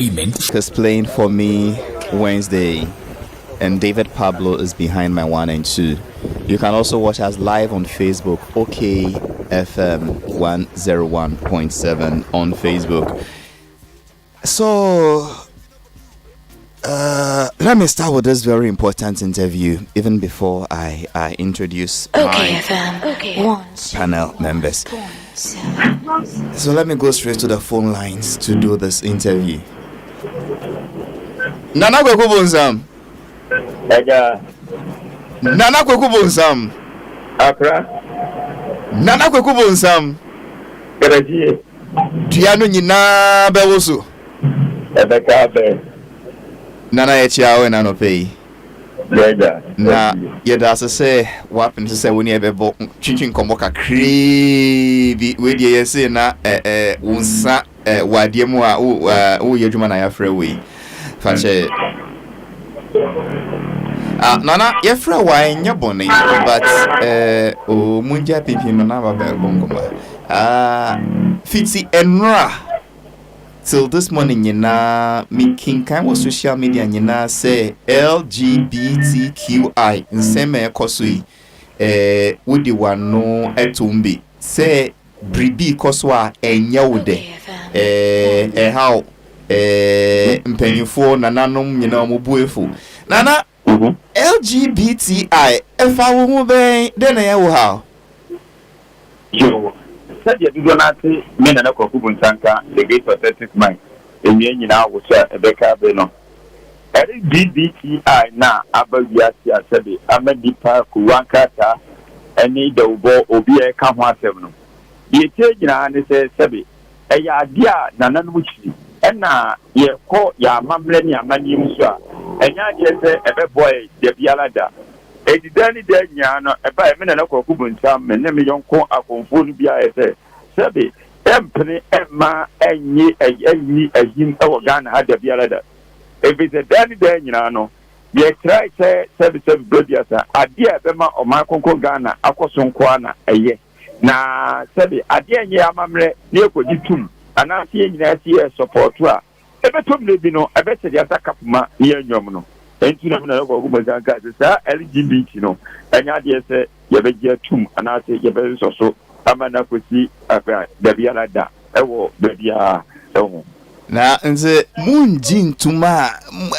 Is playing for me Wednesday, and David Pablo is behind my 1 and 2. You can also watch us live on Facebook, OKFM 101.7 on Facebook. So, let me start with this very important interview, even before I introduce my panel members. So let me go straight to the phone lines to do this interview. Nana Kwekubonsam. Nana Kwekubonsam. Akra. Nana Kwekubonsam. Karaji. Diano nyina bewoso. Ebeka be. Nana echiawe na no pay. Yeda. Na yeda say what happen to say when you be chinchin kombo kakri bi we dey say na unsa wadie mu a wo yedwuma na ya frɛ we. Fache Nana yefra wa nya bone but o munja pipi no na ba bongoma fiti enra till this morning nyina me kinkan wo social media nyina say LGBTQI nseme ekosui wodi wano etumbi say bribi koswa enya wode how mpanyifo nananom nyina omubuefo nana LGBTI efa wo mu ben de na ye wo ha yo said you do not me na ko kubunsanka the great pathetic mind enye nyina wo so ebeka be no LGBTI na abawia si asebe amadipa ku wankata eni dawbo obi e ka ho asem no ye tie nyina ne se sebe eya adia nananom chi ena ye ko ya mamle ni amani muso a enya je se ebe boy de bialada edidani de nya no eba me na ko kubuntam me ne me yonko akonfo no bia ese sebe empene emma enyi ehim ewo Ghana ha de bialada ebise dani de nya no ye try say sebe brodiasa ade ebe ma o ma konko Ghana akoso nko na eye na sebe ade enye amamre ne ekoji tum ana tie nyina tie support a ebetom le bi no ebese dia sakapuma ye nwom no enti na na ko gubaza ga sa LGBT no anya de se ye begia tum ana se ye be so amana kosi aba da bia da ewo da bia ewo na nze munji ntuma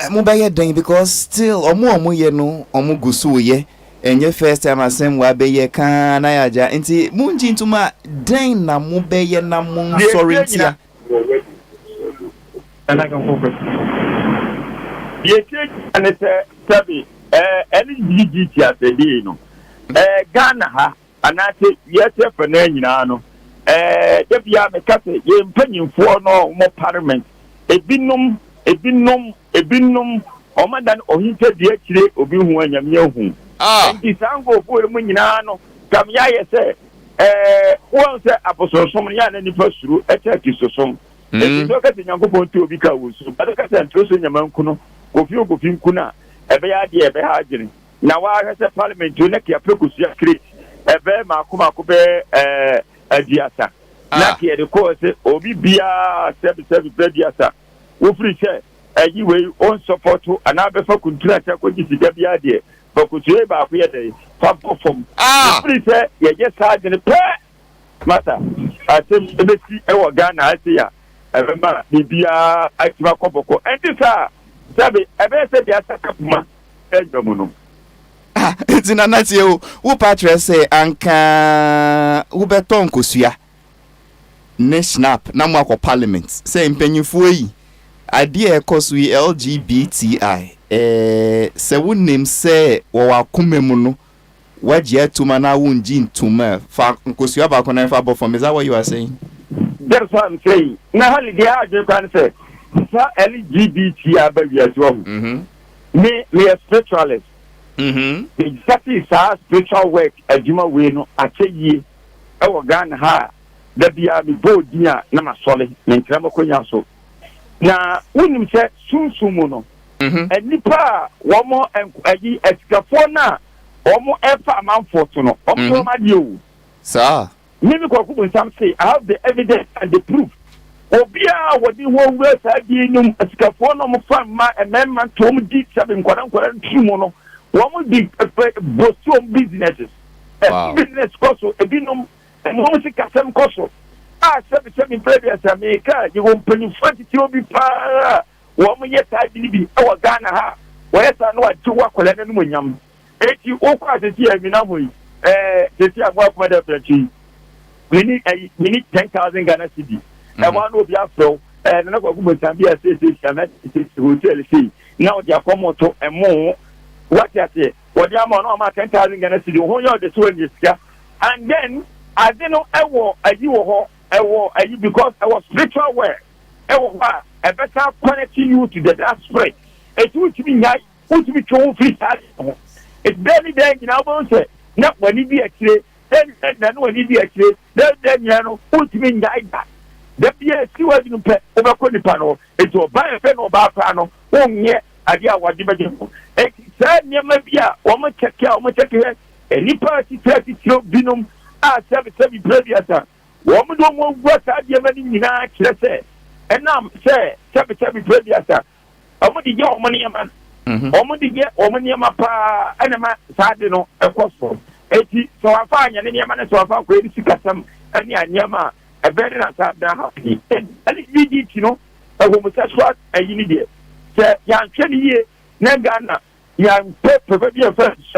mu ba ye den because still omo ye no omo gusu ye enye first time asem wa be ye kan na yaja enti munji ntuma den na mu be ye na mu sorry ntia ana kan focus ye take and sabi LGBT asedi no Ghana ha anate yete fa na nyina no de bia me kase ye mpanyimfo no mo parliament ebinom omadan ohinte die kire obi hu anyame hu ndi sango fo mu nyina no kam ya ye se won se apososom ya na nipa suru echa kisosom so ka se nyankopon ti obi ka wosu ba ka se ntroso nyamanku no kofi nkuna ebe ya de ebe ha agire na wa ha se parliament no ke apekusu ya create ebe makoma ko be adiasa na ke de ko se obi bia sebi adiasa wo free share ayi we on support ana be fa kuntura ta ko ji siga bia de fa kutu ba ko ye de fa perform free share ye je sa de pe mata atem ebe si e wo Ghana ati ya ebe ma bibia atima koboko enti sa sabe ebe se dia sakapuma ejomu no enti na natie wo patre say anka wo beton kosua ne snap na mo akọ parliament say mpanyifo yi ade ekoso yi LGBTI se wo nim say wo wakomemu no waje atuma na wonji ntuma fa nkosua ba ko na fa bo from is that what you are saying? That's what I'm saying. Na hali dia aje kan say sa LGBT abawia so me a spiritualist exactly sa spiritual work adwuma we no akyeye e wo Ghana ha da bia me bodia na masole me nkrama konya so na wonim se sunsumu no enipa wo mo ayi etikafo na wo mo efa amanfo to no o mo ma die o sir me ko kubun sam say I have the evidence and the proof Obia wodi wo we sa di num asikafo no mo fa ma emema to mo di sabe nkwaran tumu no wo mo di bosom businesses business koso ebinum mo sikasem koso sabe previous America you won penny 40 obi pa wo mo yeta di bi e wo Ghana ha wo yeta no ati wa kwala no mo nyam eti o kwa teti ami na hoyi teti agwa kuma da prechi we need 10,000 Ghana cedi e wan obi afro na kwa ku botambi say hotel say now they come to emo what you say what you am no 10,000 Ghana cedi ho yo de so any sika and then I don't know ewo ayi wo ho ewo ayi because I was spiritual way ewo ha a better connecting you to the that spirit it would be nyai would be too free it's barely there you know say na wani bi akire then no wani bi akire then you know would be nyai that the be si wa dinu pe obako nipa no eto ba efe no ba pa no wonye ade a wade beje e sa niam bia wo mo cheke nipa ti 30 binum a sabi previous wo mo do mo gwa sa de mani nyina kire se enam se sabi previous o mo di je o mo niam o mo di je o mo niam pa enema sa de no ekoso eti so afa anya ne niam na so afa ko edi sikasam ani anyama a very nice happy and we did homosexual yini de se yan twene ye na Ghana yan pepe bi first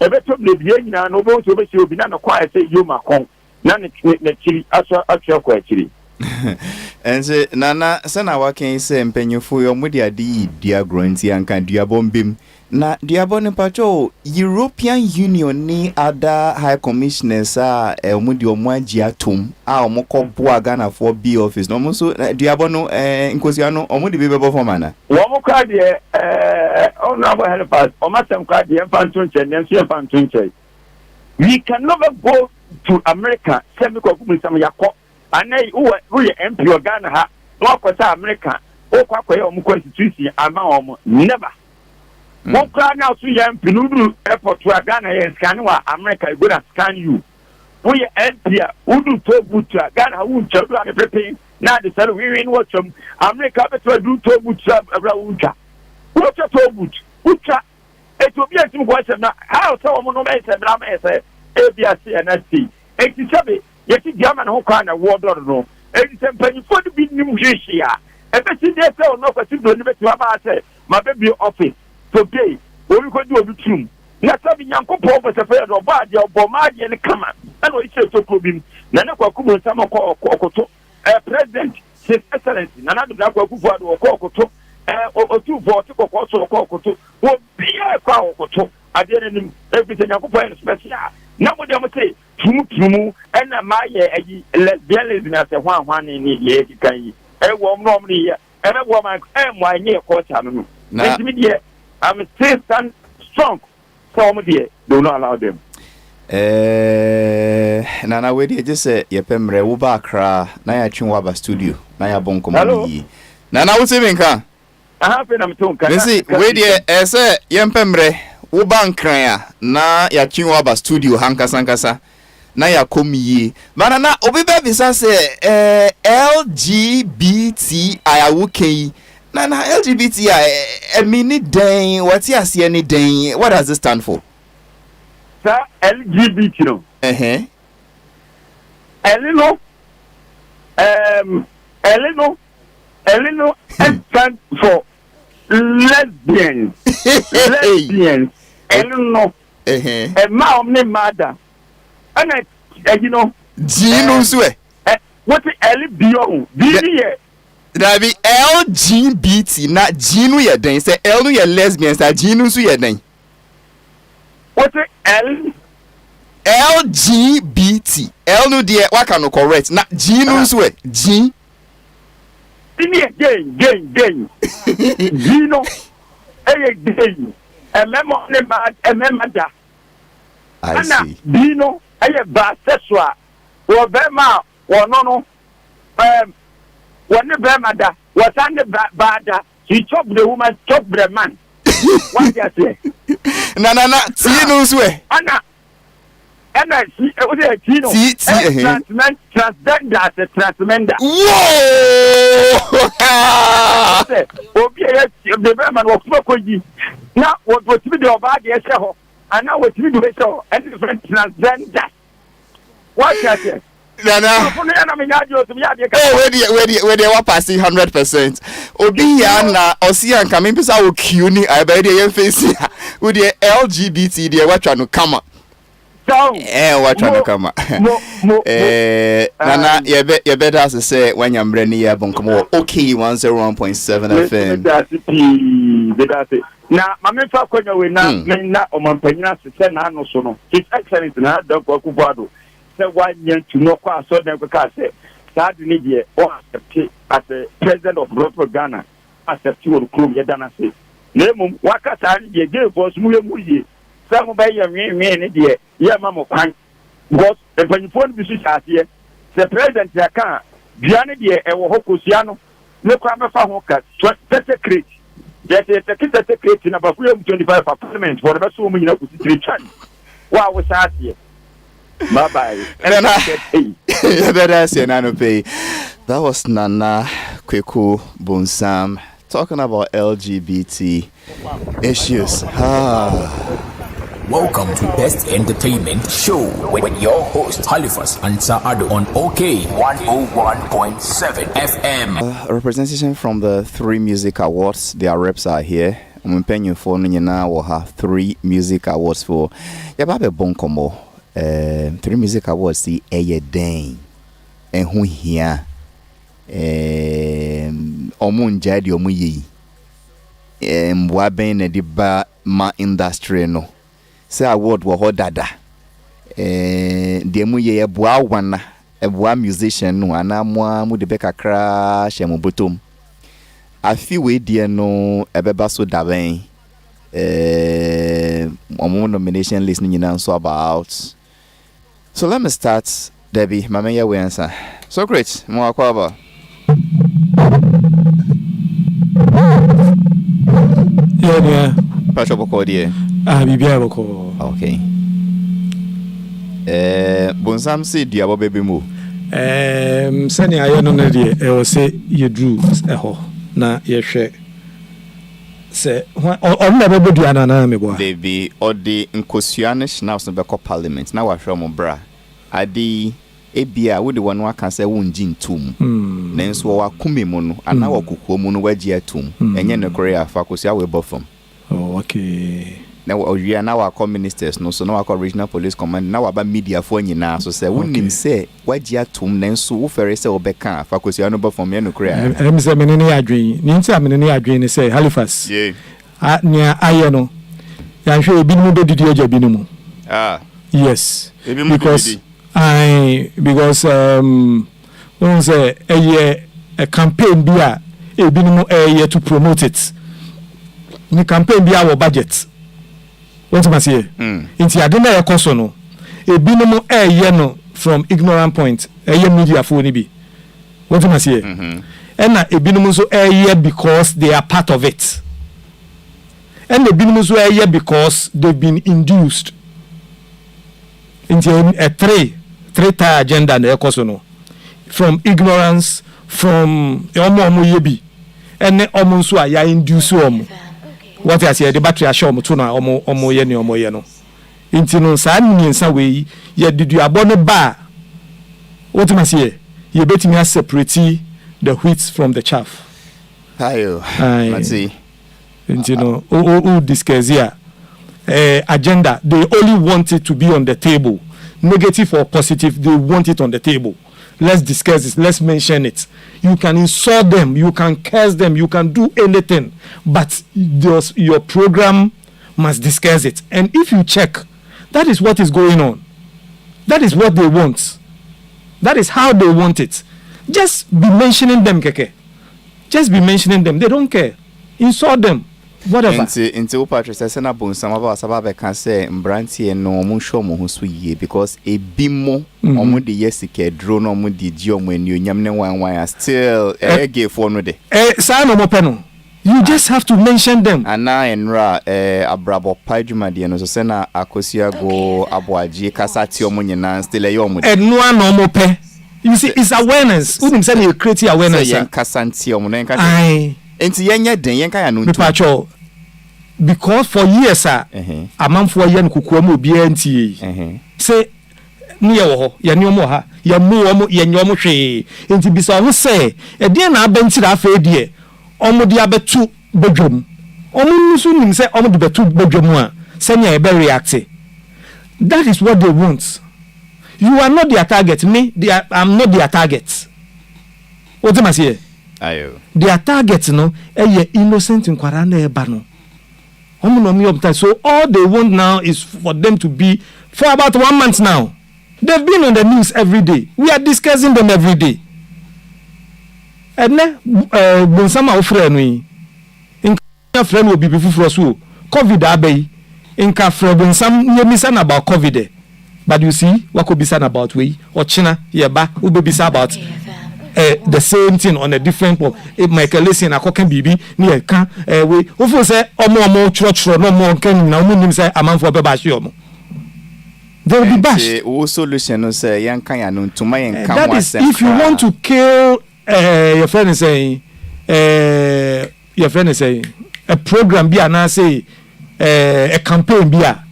e beto le bi nyina no bo so be se obi na no kwa se yoma kon na ne chiri aso atwa kwa chiri ense nana sana waken se mpanyufo yo mudi adi dia grunti anka dia bombim na dia bone pacho European Union ni other high commissioners mudi omwaji atom omoko boa Ghana for B office no mo so dia bono nkosia no omudi bebe for mana wo mo kwa de honorable Halifax o masem kwa de fantunche nenso fantunche we can never go to America semi ko kumusam yakọ anai uwe MP of Ghana ha no kwata America o kwakọ mu constitution ama omo never mo kwa na so ya MP nudu airport wa Ghana ye scan wa America go na scan you we MP udu to buta Ghana wu chadu ade pepe na de sare we win watcham America beto do to buta abra unta what to but uta eto bi atim ko asem na how so mo no be se bra me se ABC NSC eti sabe yeti diama na ho kwa na wodor no eti se mpanyifo de bi nim hwehia ebe si de se no kwati do ni beti ba se ma be office today obi ko di obi trum na sabi nyankopɔ bo se fe do ba de obo ma de ne kama na no ise to problem na ne kwaku mo nsam ko okoto president his excellency na na do kwaku fu ado ko okoto otu vote ko so ko okoto wo bia kwa okoto ade ne nim ebi se nyankopɔ en special na mo de mo say tumu ena ma ye ayi lesbianism na se hwan ni ye kikan yi wo no mo ni ye wo ma mo anye ko cha no na me de I'm still stand strong so mo de do not allow them nana we de just say ye pemre wo ba kra na ya twen wa ba studio na ya bon komo yi nana wo se me nka pe na me to nka nsi we de say ye pemre wo ba nkran ya na ya twen wa ba studio hankasa na ya komiye mana na obi be bisa se LGBT ayawuken na LGBT mini den what you see any den what does it stand for sir LGBT no Elino stand for lesbians Elino ma omne mother and you know Gino swe what LBO BDE that be LGBT na Gino ye den say L no ye lesbians that Gino so ye den what LGBT L no de waka no correct na Gino swe G again Gino again memo ne mada I see Gino bisexual wo bema wo no when the da was under bada he chop the woman chop the man what you say na Gino swe ana and I see a Tino. Transgender as a transgender. Whoa! Okay, the man was smoking. Now, what was to be the bad yes, and now what to do it so, and different transgender. What can I say? Nana. Oh, where they were passing 100%. Obi yana Osia coming pisa o Qni I be dey face with the LGBT they were trying to come up. What trying to come up. Nana you better say when you're brand new bonkomo okay 101.7 FM. That's it. Now, my mentor kwenye we na omampanyina se na no so no. His Excellency na Addo Akufo-Addo. Say one year to know kwa so dem ka say that need here or accept as a president of Ghana accept you krum ye dana say. Nemu waka sa ye give us mu ye. Some by your me dey ye mamo kwan. Because the penifon bi so here. The president ya kan biane dey e wo hokosia no. Ne kwa me fa ho ka 30 crate. Yes, it's a kid that takes in about 25 apartments for the best woman in three chance. Wow, was that here? Bye bye. And that was Nana Kweku Bonsam talking about LGBT issues. Welcome to Best Entertainment Show with your host Halifax and Addo on OK 101.7 FM. Representation from the 3 music awards. Their reps are here. I'm paying for now. We'll have 3 music awards for Yababe Bonkomo. 3 music awards. See a day and who here Omun Jadi Omuyi Mwaben Ediba ma industry no. Say award wo ho dada mu ye boa wana boa musician no ana mu de be kakra hye botom afi we die no ebeba so daben nomination list ni na so about. So let me start Debbie mama ye we answer. So great mo akwaba yeah Pastor Bokodi bibia boko. Okay. Bonsam say dia bo baby mu. Sani ayo no na de e wo say ye drew e ho na ye hwe say on na be dua na me bo. They be or the nkosianish now so be call parliament na wa hwe mo bra. Adi ebia wo de wonu aka say wonji ntum. Nenso wo akome mu no ana wo kokuo mu no waji atum. Enye ne kore afa kosia we bofom. Oh okay. Now we are now our ministers no so now our regional police command now about media for nyina so say wonim say wagia tum nenso wo fere say obeka fa kosia no ba from no kra em say menene adwen ni nti menene adwen ni say Halifax yeah nia aye no ya hwe ebi mu do didi oja bi no mu yes because when say a campaign bi a ebi mu to promote it ni campaign bi a wo budget. What am I saying? Inti adena ya koso no. Ebinom no from ignorant point. Media for ni bi. What am I saying? And ebinom so because they are part of it. And ebinom so because they've been induced. Inti a three-tier agenda na koso no. From ignorance, from omo yebi. And omo so ya induce omo. What I say the battery assure mo to na omo ye no inti no sa nyensa we ye didu abono ba what am I say ye betimi separate the wheat from the chaff ayo let's see inti no o discuss here agenda they only want it to be on the table negative or positive they want it on the table. Let's discuss this. Let's mention it. You can insult them. You can curse them. You can do anything. But your program must discuss it. And if you check, that is what is going on. That is what they want. That is how they want it. Just be mentioning them, Keke. Just be mentioning them. They don't care. Insult them. Whatever. Into Upatris, I send a bone some of us about can say Branty and no more show more sweet because a bimo on the yesike drone on the geom when you yamne one wire still a gay phone with it. Sign of Mopeno. You just have to mention them. Ana enra abrabo paidwuma de no so se na akosia go aboagie kasa ti omo nyina still e yomo. Eno ana omo pe. You see, it's awareness. Unim say you create awareness. Yen kasa nti omo na nka. Ai. Enti yenye den yen kan ya no. Mepacho. Because for years amanfo yen kokoa mu obi anti. Say ni ye wo ho, ye ni omo ha, ye mu omo ye nyomo hwe. Enti bisa ho say, e de na abantira afa de omo de abetu bodwom. Omo nusu nim say omo de betu bodwom a, senya e be react. That is what they want. You are not their target. I'm not their target. What am I saying? Ayo. Their target, no, innocent in Kwarana Ebano. So all they want now is for them to be for about 1 month now. They've been on the news every day. We are discussing them every day. And then, Bonsama Ofreni, in friend will be before us. COVID Abbey, in Kafre Bonsam, you listen about COVID. But you see, what could be said about we or China, yeah, will be said about the same thing on a different one. If Michael listen, I can be near can we often say, oh, more church, no more can now say a man for Babashiomo. They will be bashed. Also, Luciano say, young Kayano to my and that is if you want to kill your friend is saying, your friend is saying, a program be and I say a campaign be a.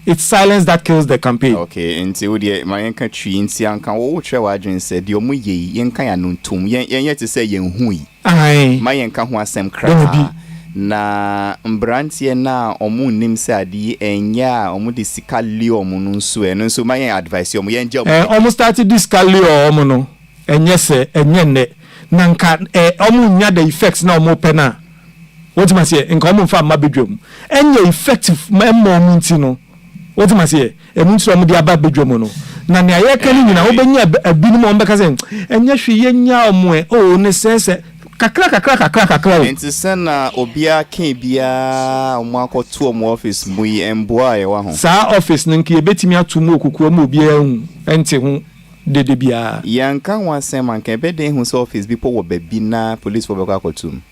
It's silence that kills the campaign. Okay, until the my country in Sianka, what Chewajin said, your muye, Yankaya nuntum, yet to say yen hui. Aye, my yanka was some crack. Na Mbrantia na omu nimsa di enya omu di sikali omu nsu eno so my advice omu yen job. Almost started this kali omu no. And yes, enyene nanka omu nya the effects na omu pena. What am I say? In common farm mabedwom. Enye effective memmo muntino. What am I say? E munso omu di aba bedwom no. Na ne ayekani nyina obenya abinum ombeka say enye hwe yenya omu o ne sense kakra. Enti sana obia ken bia omu akoto omu office mu yi emboa ye wa ho. Sa office nki ebetimi atomu okukuo mu obia hu enti hu dede bia. Yanka wansem anka ebede hu so office bi po wo babi na police for beka akotum.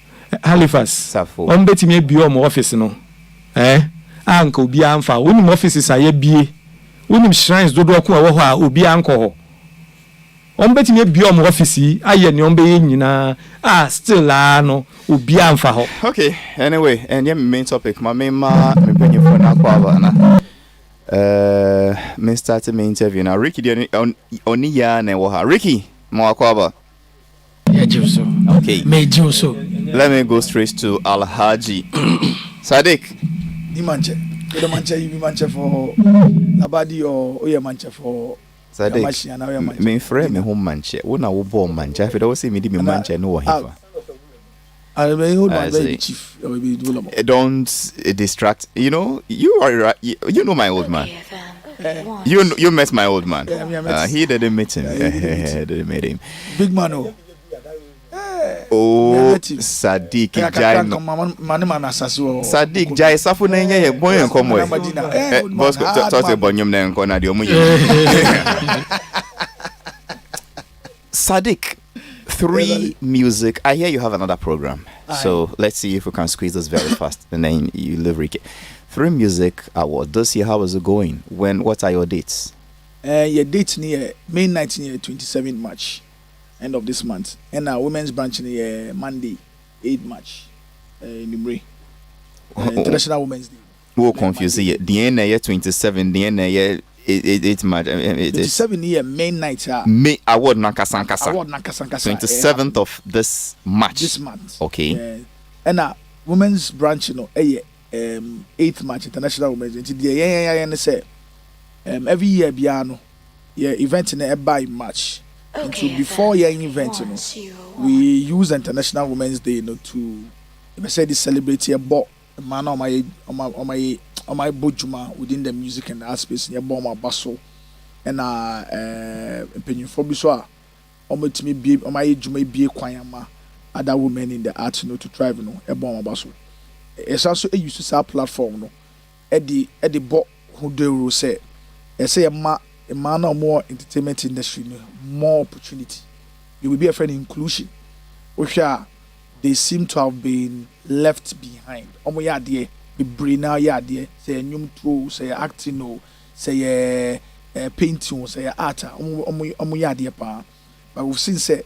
Halifax. Safo. Betimi ebio omu office no. Anka obia amfa. Wonim offices aye bie. Wonim shrines dodo ko wo ho a obia anko ho. Betimi ebio omu office aye ne ombe nyina still no obia amfa ho. Okay, anyway, and your main topic my main me penny for na kwaba na. Me start my interview now. Ricky oni ya na wo ha. Ricky, mo akwaba. Yeah, Juso. Okay. Me Juso. Let me go straight to Alhaji. Sadiq. Di manche. The manche you manche for Labadi or Oya manche for Sadiq. Me friend me home manche. Wo na wo bo manche. Afi do say me di me manche no wo hifa. I may hold my very chief. Don't distract. You know, you are right. You know my old man. You met my old man. He didn't meet him. Didn't meet him. Big man. Oh, Sadiq Jai. Sadiq Jai. Safu na nye boy enkomo. Boss, talk to bonyum na enko na di omu. Sadiq. 3 music. I hear you have another program. So let's see if we can squeeze this very fast. And then you live Ricky. 3 music award. This year, how is it going? What are your dates? Your dates near May 19, 27 March, end of this month. And our women's branch near Monday, 8 March, in Nimri. International Women's Day. We'll confuse it. The end year 27, the end year 8 March. 27 year May night. May award Nankasankasa. Award Nankasankasa. 27th of this March. This month. Okay. And our women's branch, 8th March, International Women's Day. Say every year, Biano, event in March. And so before your event, we use International Women's Day, to say this celebrate a bot man on my bojuma within the music and the art space in your bomb basso and opinion for biswa almost me be on my age may be a kwayama other women in the art to thrive a bomb basso. It's also a use to platform Eddie bot who do say say a man or more entertainment industry more opportunity. You will be a friend inclusion. We share they seem to have been left behind. Omo ya de bebre na ya de say nyum to say acting no say painting say art omo ya de pa. But we've seen say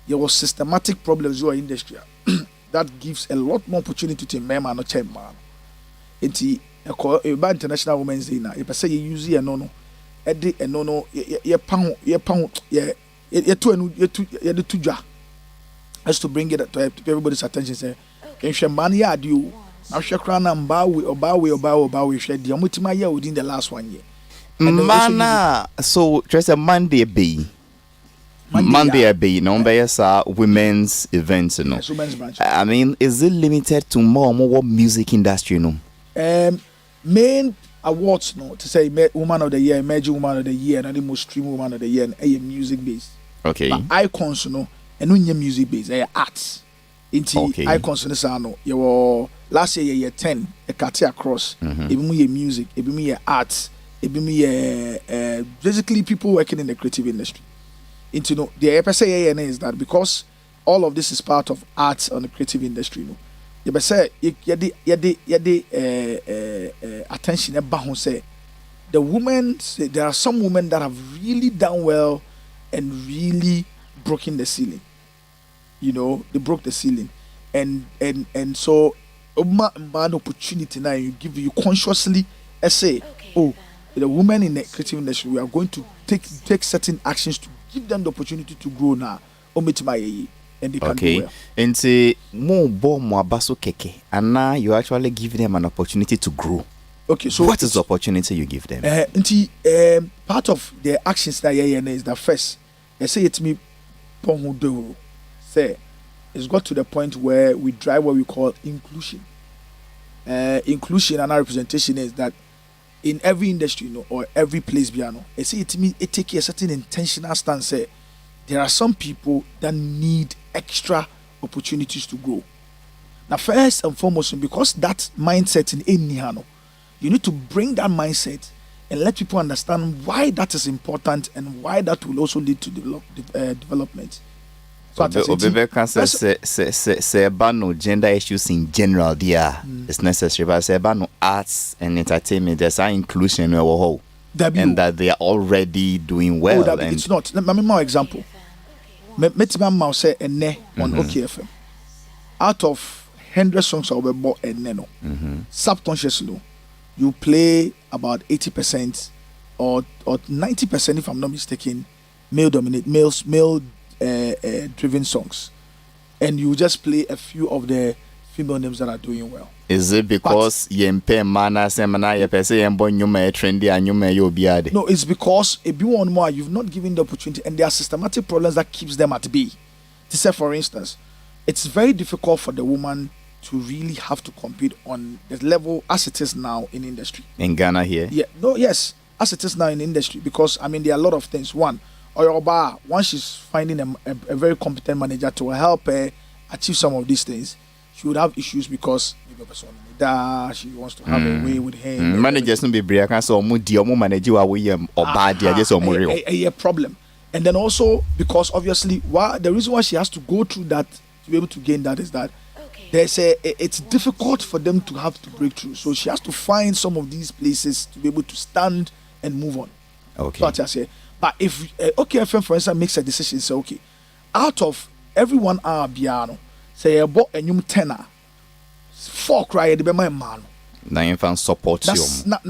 there was systematic problems in our industry that gives a lot more opportunity to men and not man. Enti about International Women's Day now, if I say you use it no edi no ye pound ye the two has to bring it to everybody's attention. Say, "If man ya do, now she crown and bow share the mutima year within the last 1 year." Mana, so just a Monday be. Monday be no be women's events, no. Yes, women's branch. I mean, is it limited to more music industry, no? Main awards, no, to say Woman of the Year, Emerging Woman of the Year, and the most stream Woman of the Year, and a music based. Okay. But icons, no, and when you music based, arts. Into icons in the sound, you were last year 10, a cut across. Even me music, even me arts, even me basically people working in the creative industry. Into no, the FSA is that because all of this is part of arts and the creative industry, no. You be say you attention about say the women, there are some women that have really done well and really broken the ceiling. You know, they broke the ceiling, and so bad opportunity now you consciously say, oh, the women in the creative industry, we are going to take certain actions to give them the opportunity to grow now. And they can do well. And say more abaso keke, and now you actually give them an opportunity to grow. Okay, so what is the opportunity you give them? Part of the actions that is that first, they say it me pongudo. Say it's got to the point where we drive what we call inclusion. Inclusion and our representation is that in every industry, you know, or every place, piano, I say it take a certain intentional stance. Say there are some people that need extra opportunities to grow. Now, first and foremost, because that mindset in any you need to bring that mindset and let people understand why that is important and why that will also lead to development. So say about no gender issues in general, it's necessary. But say about no arts and entertainment, there's an inclusion and that they are already doing well. Oh, it's not. Let me more example. Metima Mao say ene on OKFM. Out of 100 songs I'll be bought ene subconsciously, you play about 80% or 90%, if I'm not mistaken, male driven songs, and you just play a few of the female names that are doing well. Is it because yempe mana semana yepese yembo nyuma trendy and nyuma yo biade? No, it's because if you want more, you've not given the opportunity, and there are systematic problems that keeps them at bay. To say, for instance, it's very difficult for the woman to really have to compete on the level as it is now in industry. In Ghana here? Yeah, no, yes, as it is now in industry, because I mean there are a lot of things. One, once she's finding a very competent manager to help her achieve some of these things, she would have issues because she wants to have a way with him. Managers don't be brave. So manager a problem. And then also because obviously the reason why she has to go through that to be able to gain that is that it's difficult for them to have to break through. So she has to find some of these places to be able to stand and move on. Okay. So I say, but if OKFM for instance makes a decision, say okay, out of every 1 hour piano, say a bought a new tenor, 4 cry the my man. Now you can support you.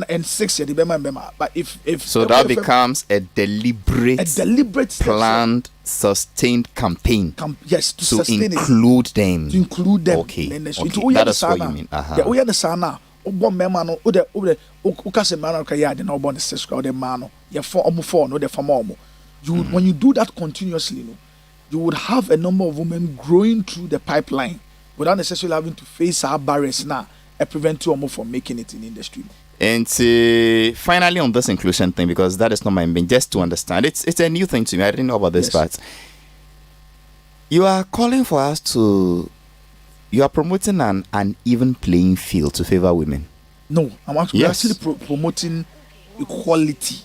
And 6 the be my. But if so that becomes a deliberate planned, sustained campaign. Yes, to include them. To include them. Okay. That is what you mean. Yeah, we understand now. Obo mema no o ukase man ka ya de na obo ne 6 crowd the man no ye for omo 4 no the farm omo. You when you do that continuously, no, you would have a number of women growing through the pipeline without necessarily having to face our barriers now and prevent you from making it in the industry. And finally on this inclusion thing, because that is not my main, just to understand, it's a new thing to me. I didn't know about this part. You are calling for us to, you are promoting an uneven playing field to favor women. No, I'm actually promoting equality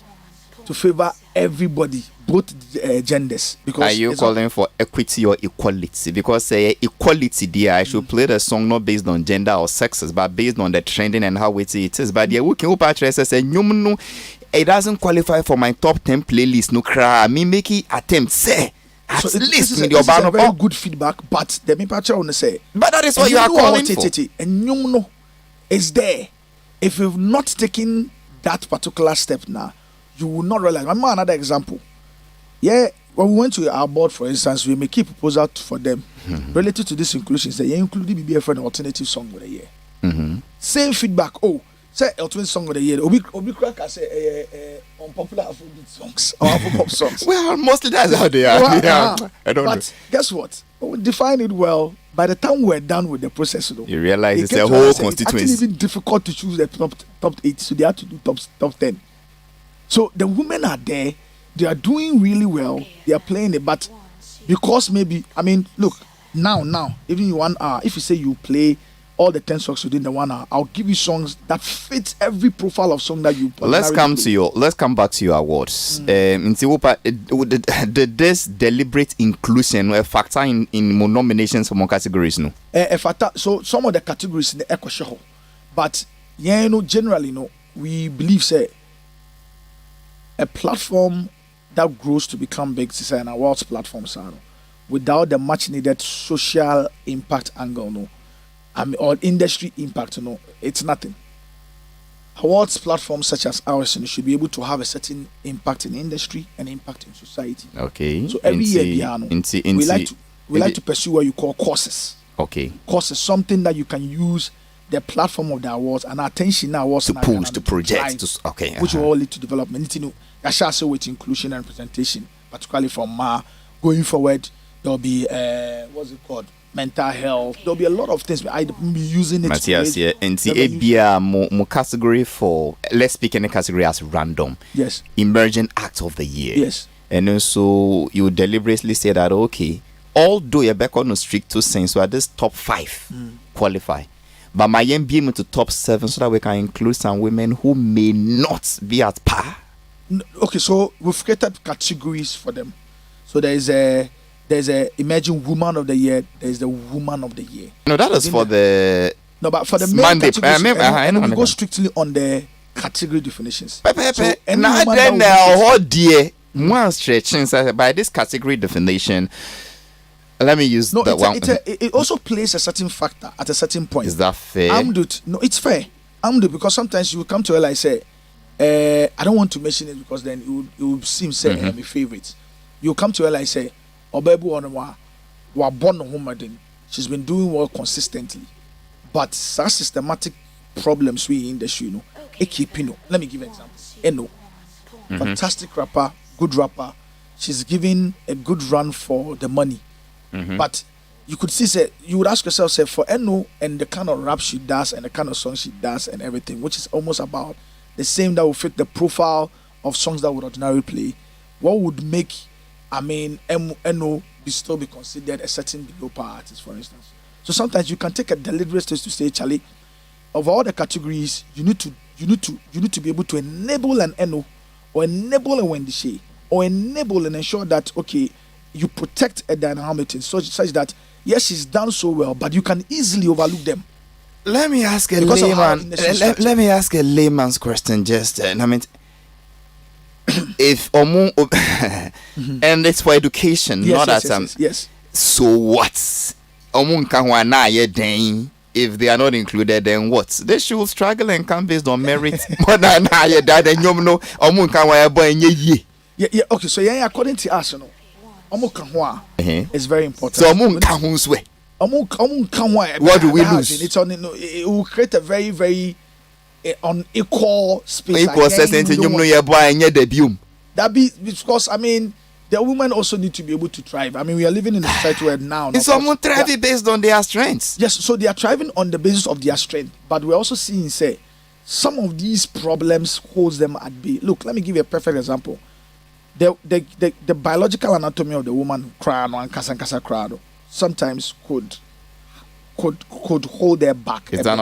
to favor everybody both genders. Because are you calling for equity or equality? Because equality, dear, I should play the song not based on gender or sexes, but based on the trending and how it is. But the working up actress says, no, it doesn't qualify for my top 10 playlist. No cry, me make it attempt say. At so least this is a very good feedback, but the main picture on the say. But that is what you are calling for. And you know, is there. If you've not taken that particular step now, you will not realize. Remember another example. Yeah, when we went to our board, for instance, we may keep proposal for them related to this inclusion. Say, you include the BBF an alternative song of the year. Same feedback. Oh, say alternative song of the year. Obi crack say unpopular Afrobeat songs or Afropop songs. Well, mostly that's how they are. I don't know. But guess what? We define it well. By the time we're done with the process, you realize it's a whole constituency. It's actually even difficult to choose the top 8, so they have to do top 10. So the women are there. They are doing really well. They are playing it, but because maybe, I mean, look, now, even in 1 hour, if you say you play all the 10 songs within the 1 hour, I'll give you songs that fit every profile of song that you play. Let's come back to your awards. Did this deliberate inclusion a factor in more nominations for more categories? No. A factor. So some of the categories in the echo show, but generally, we believe say a platform that grows to become big, say an awards platform, without the much needed social impact angle, or industry impact, it's nothing. Awards platforms such as ours should be able to have a certain impact in industry and impact in society. Okay. So every year, we like to pursue what you call courses. Okay. Courses, something that you can use the platform of the awards and attention awards to push to project. Which will all lead to development. I shall say with inclusion and representation, particularly from going forward, there'll be what's it called? Mental health. There'll be a lot of things. I'll be using it. Matthias, yeah. More category for, let's speak any category as random. Yes. Emerging Act of the Year. Yes. And also you deliberately say that okay, although you're back on a strict to sense, so at this top 5 qualify. But my aim be to top 7 so that we can include some women who may not be at par. Okay, so we've created categories for them. So there's a emerging woman of the year. There's the woman of the year. No, that is for but for the main categories, and we go strictly on the category definitions. So one stretching by this category definition. Let me use that one. It also plays a certain factor at a certain point. Is that fair? No, it's fair. Because sometimes you will come to her like say, I don't want to mention it because then it will seem say my favorite. You come to her like say, she's been doing well consistently, but such systematic problems we in the industry, let me give an example. Eno, fantastic rapper, good rapper. She's giving a good run for the money. But you could see, say, you would ask yourself, say, for Eno and the kind of rap she does and the kind of song she does and everything, which is almost about the same that will fit the profile of songs that would ordinarily play, what would make, Eno still be considered a certain below par artist, for instance? So sometimes you can take a deliberate step to say, Charlie, of all the categories, you need to be able to enable an Eno or enable a Wendy Shea or enable and ensure that, okay, you protect a dynamic such that yes, she's done so well, but you can easily overlook them. Let me ask a layman. Let me ask a layman's question. Just if and it's for education, yes, not yes. So what? If they are not included, then what? They should struggle and come based on merit. More than yeah. Okay, so according to us, it's very important. So what do we lose? It will create a very, very unequal space. Equal that be because the women also need to be able to thrive. We are living in a society where now it's almost thriving based on their strengths. Yes, so they are thriving on the basis of their strength. But we're also seeing some of these problems holds them at bay. Look, let me give you a perfect example. The biological anatomy of the woman crown and kasankasa crown sometimes could hold their back. Is that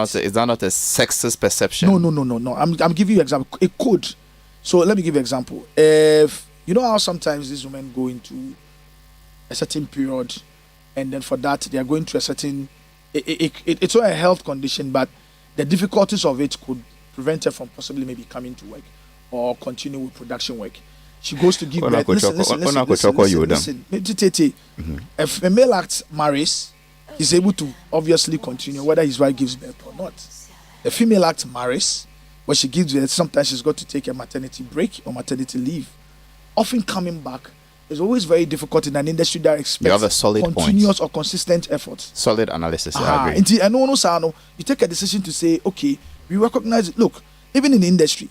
not a sexist perception? No. I'm giving you an example. It could. So let me give you an example. If you know how sometimes these women go into a certain period, and then for that they are going through a certain it's not a health condition, but the difficulties of it could prevent her from possibly maybe coming to work or continue with production work. She goes to give birth. Listen. If a male act marries, he's able to obviously continue whether his wife gives birth or not. The female act marries, but she gives birth. Sometimes she's got to take a maternity break or maternity leave. Often coming back is always very difficult in an industry that expects continuous or consistent effort. Solid analysis. I agree. You take a decision to say, okay, we recognize it. Look, even in the industry,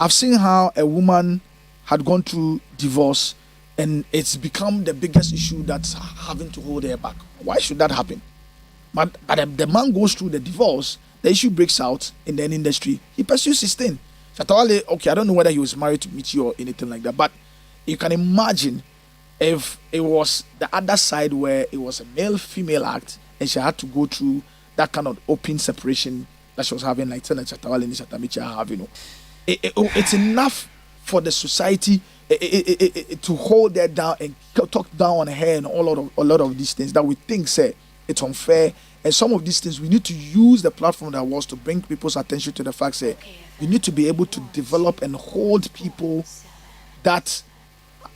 I've seen how a woman had gone through divorce and it's become the biggest issue that's having to hold her back. Why should that happen? But the man goes through the divorce, the issue breaks out in the industry, he pursues his thing. Shatawale, okay, I don't know whether he was married to Michi or anything like that, but you can imagine if it was the other side where it was a male-female act and she had to go through that kind of open separation that she was having, like Shatawale and Shatamichi are having. It's enough for the society to hold that down and talk down on her and a lot of these things that we think say it's unfair. And some of these things we need to use the platform that was to bring people's attention to the fact that you need to be able to develop and hold people that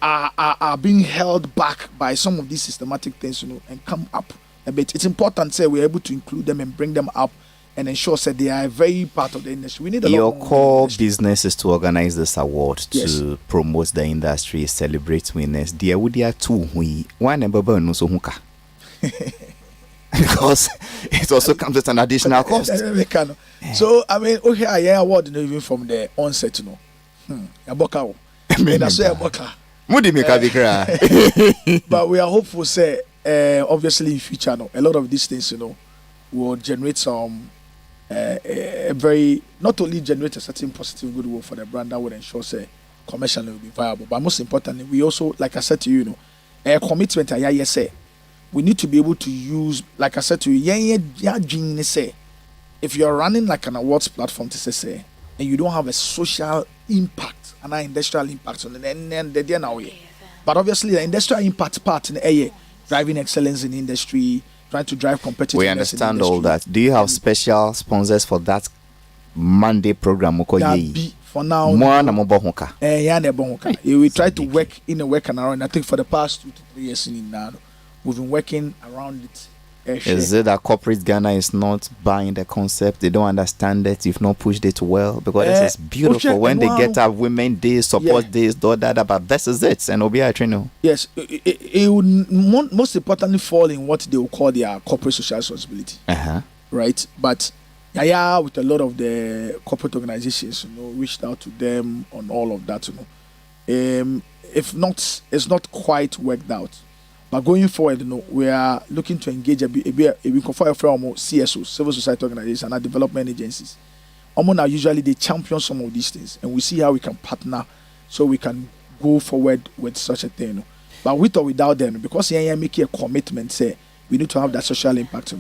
are being held back by some of these systematic things, and come up a bit. It's important say we're able to include them and bring them up and ensure that they are a very part of the industry. We need your core business is to organize this award to promote the industry, celebrate winners. Dear Woodia too, we one and Baba no so huka. Because it also comes with an additional cost. So I mean, okay, I award even from the onset, Yaboka. That's Yaboka. But we are hopeful, say, obviously in future, a lot of these things, will generate some a very, not only generate a certain positive goodwill for the brand that would ensure say commercially will be viable, but most importantly, we also, like I said to you, a commitment say we need to be able to use, like I said to you, say if you're running like an awards platform to say and you don't have a social impact and an industrial impact on the but obviously the industrial impact part in the driving excellence in the industry, trying to drive competitiveness. We understand all that. Do you have special sponsors for that Monday program? That be for now. We try to work in a work and around. I think for the past 2 to 3 years we've been working around it. Is it that corporate Ghana is not buying the concept? They don't understand it. You've not pushed it well, because this is beautiful. When they get a women day, support days, that, but this is it. And OBI training. Yes, it would most importantly fall in what they will call their corporate social responsibility. Right, but with a lot of the corporate organizations, reached out to them on all of that. If not, it's not quite worked out. But going forward, we are looking to engage a CSOs, civil society organizations, and our development agencies. Now usually they champion some of these things, and we see how we can partner so we can go forward with such a thing. But with or without them, because making a commitment, say we need to have that social impact.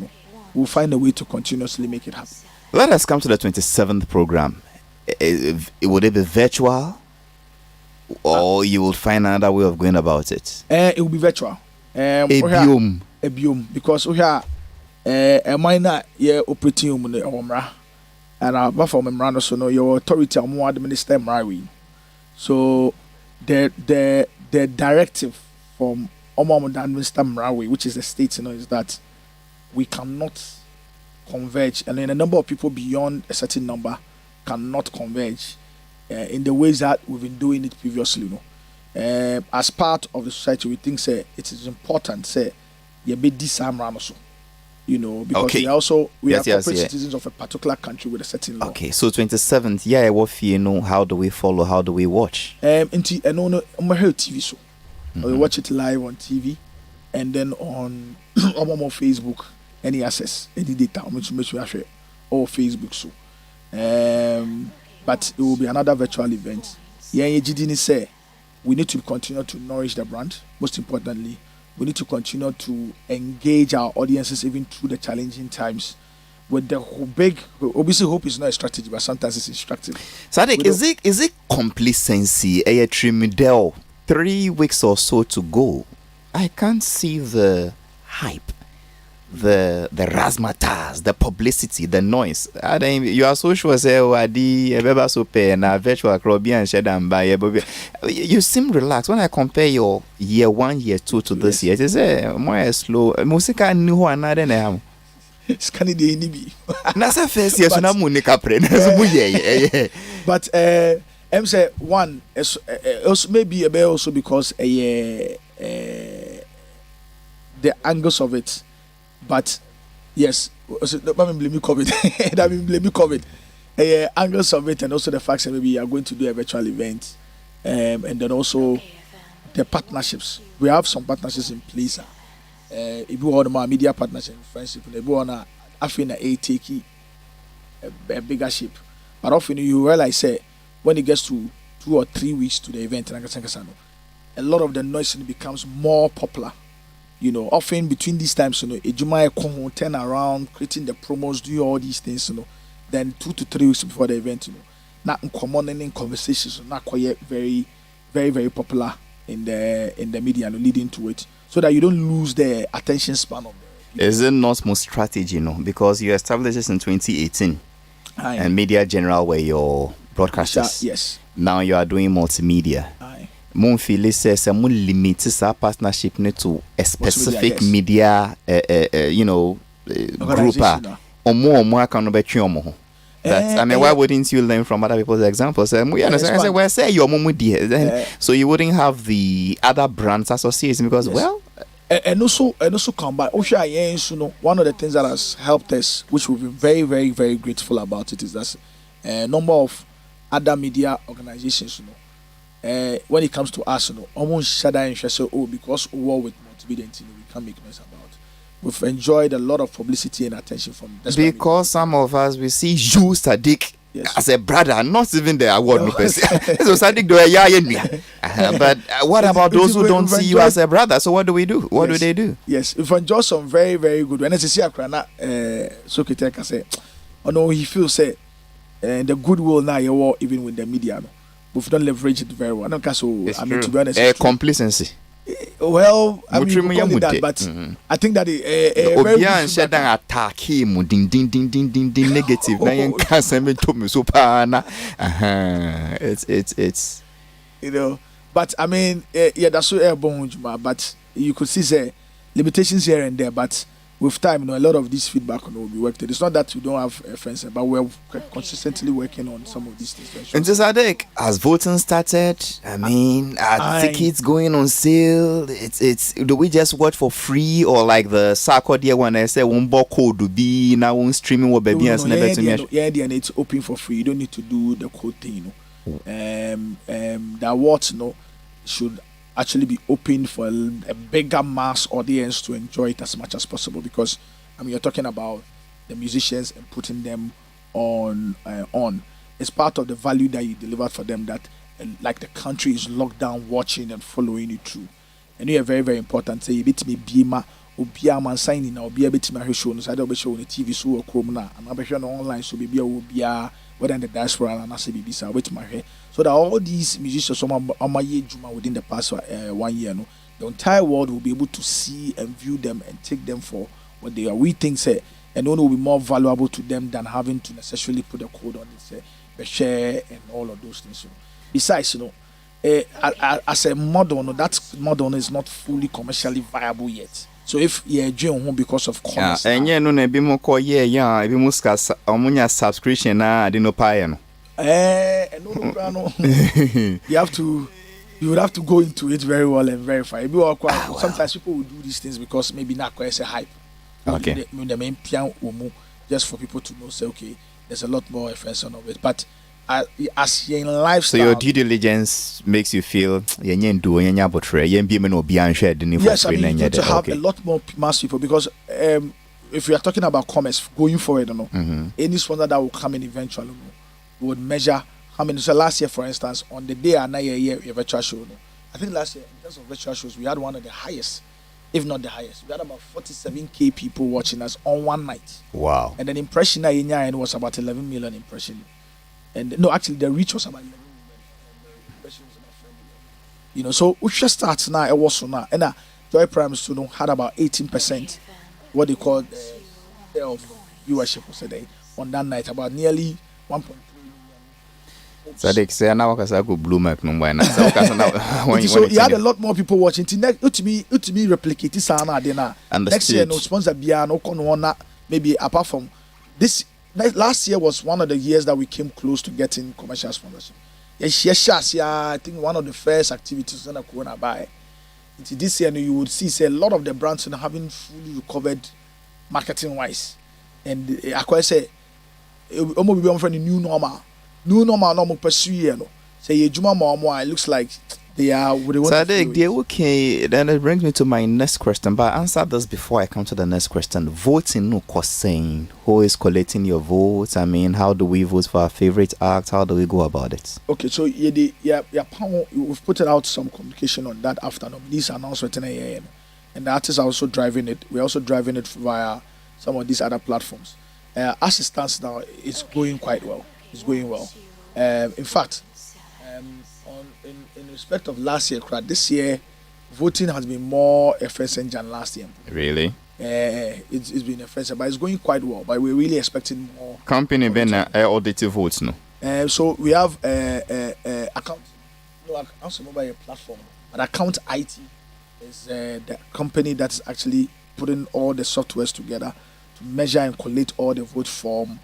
We'll find a way to continuously make it happen. Let us come to the 27th program. Would it be virtual, or you will find another way of going about it? It will be virtual. A biome, because we have a minor operating and apart from memorandum, so your authority are more administer Marawi. So the directive from administer Marawi, which is the state, is that we cannot converge, and then a number of people beyond a certain number cannot converge in the ways that we've been doing it previously. As part of the society, we think it is important you be this also, because we are corporate citizens of a particular country with a certain law. Okay, so 27th, what how do we follow? How do we watch? TV so we watch it live on TV, and then on Facebook, any access, any data, which we share or Facebook so. But it will be another virtual event. Say we need to continue to nourish the brand. Most importantly, we need to continue to engage our audiences even through the challenging times. With the big, obviously, hope is not a strategy, but sometimes it's instructive. Sadik, is it complacency? A trimidel 3 weeks or so to go, I can't see the hype, the razzmatazz, the publicity, the noise. I think you are so sure say Adi Ebeba so pay na virtual Caribbean shed and buy. You seem relaxed when I compare your year 1, year 2 to this year. It is more slow. Musica new another name. Scanning the NB. Nasa first year so na munika pre. But I'm say one also maybe a bit also because the angles of it. But yes, that mean blame me COVID. That mean blame me COVID. Angles of it, and also the fact that maybe you are going to do a virtual event, and then also the partnerships. We have some partnerships in place. If you want more media partnership, friendship, if you want to, I feel take a bigger ship. But often you realize, say, when it gets to 2 or 3 weeks to the event, a lot of the noise becomes more popular. You know, often between these times, you know, Ejuma turn around, creating the promos, do all these things, you know. Then 2 to 3 weeks before the event, you know, not in common in conversations, not quite very, very, very popular in the media, and leading to it, so that you don't lose the attention span of the. Is it not more strategy, you know? Because you established this in 2018, and Media General were your broadcasters. Yes. Now you are doing multimedia. Mon feel says a mun limits our partnership to a specific media, you know, group. Or more can be chumo. That I mean, why wouldn't you learn from other people's examples? We understand. I say, well, say your mom dear, so you wouldn't have the other brands associated because and also come by. One of the things that has helped us, which we've been very, very, very grateful about it, is that a number of other media organizations, you know. When it comes to us, you know, almost shadow and say, because we work with multimedia, you know, we can't make noise about it. We've enjoyed a lot of publicity and attention from this. Because some of us we see you Sadiq as a brother, not even the award. So Sadiq do but what about those who don't see you as a brother? So what do we do? What do they do? Yes, we've enjoyed some very, very good. When I see Akrana, so Kiteka say, oh no, he feels say, the goodwill now you war even with the media. No? We've not leveraged it very well. So I mean, to be honest, complacency. Well, I mean, you call it that, but I think that Obian said that attack him, ding negative. Now you can't send me to me so it's you know, but I mean, yeah, that's so airborne, but you could see say limitations here and there, but with time, you know, a lot of this feedback will be worked. It's not that we don't have friends, but we're consistently working on some of these things. And just Adek, as voting started, I mean, are tickets going on sale? It's do we just watch for free, or like the Sarkodia one I say one book code to be now on streaming what baby has never to me? Yeah, and it's open for free. You don't need to do the code thing, you know. The awards, you know, should actually be open for a bigger mass audience to enjoy it as much as possible, because I mean, you're talking about the musicians and putting them on it's part of the value that you deliver for them, that like the country is locked down watching and following you through. And you are very, very important. Say you bit me bima obia man signing now be a bit my show no side of show on the TV so or chrome na and I be online so be obia whether in the diaspora and I say BBC wait my hair. So that all these musicians within the past 1 year, no, the entire world will be able to see and view them and take them for what they are. We think say, and one will be more valuable to them than having to necessarily put a code on it, say, the share and all of those things. You know. Besides, you know, as a model, no, that model is not fully commercially viable yet. So if you're doing home because of commerce, and yeah, no, be more call if you must omunya subscription na I no pay no. No. You would have to go into it very well and verify. Sometimes people will do these things because maybe not quite a hype. Okay. The main piano just for people to know, say, okay, there's a lot more effects on it. But as you're in lifestyle, so your due diligence makes you feel yes, I mean, you need to have a lot more mass people, because if we are talking about commerce going forward, you know, any sponsor that will come in eventually, you know, we would measure how many. So last year, for instance, on the day and year virtual show, no, I think last year in terms of virtual shows, we had one of the highest, if not the highest. We had about 47K people watching us on one night. Wow! And then impression was about 11 million impression. And no, actually, the reach was about 11 million. The impression was about 4 million. You know, so we should start now. It was so now, and Joy Prime Studio had about 18%, what they call share of viewership today on that night, about nearly 1.3 million. So they say now because I go blue mark no more. So you had a lot more people watching. To me replicate this and next year no sponsor no corner maybe apart from this. Last year was one of the years that we came close to getting commercial sponsorship. Yes, I think one of the first activities that Corona buy. This year you would see a lot of the brands having fully recovered marketing wise, and I quite say almost be on from the new normal pursue say it looks like they are okay. Then it brings me to my next question, but answer this before I come to the next question. Voting no cost saying who is collecting your votes? I mean, how do we vote for our favorite act? How do we go about it? Okay, so we've put out some communication on that afternoon. These announcements and the artists are also driving it. We're also driving it via some of these other platforms. As it stands now, it's going quite well. It's going well. In fact, in respect of last year, this year voting has been more efficient than last year. Really? It's been efficient, but it's going quite well. But we're really expecting more. Company been audited votes no. So we have account. No, I also mobile a platform, but Account IT is the company that's actually putting all the softwares together to measure and collate all the votes from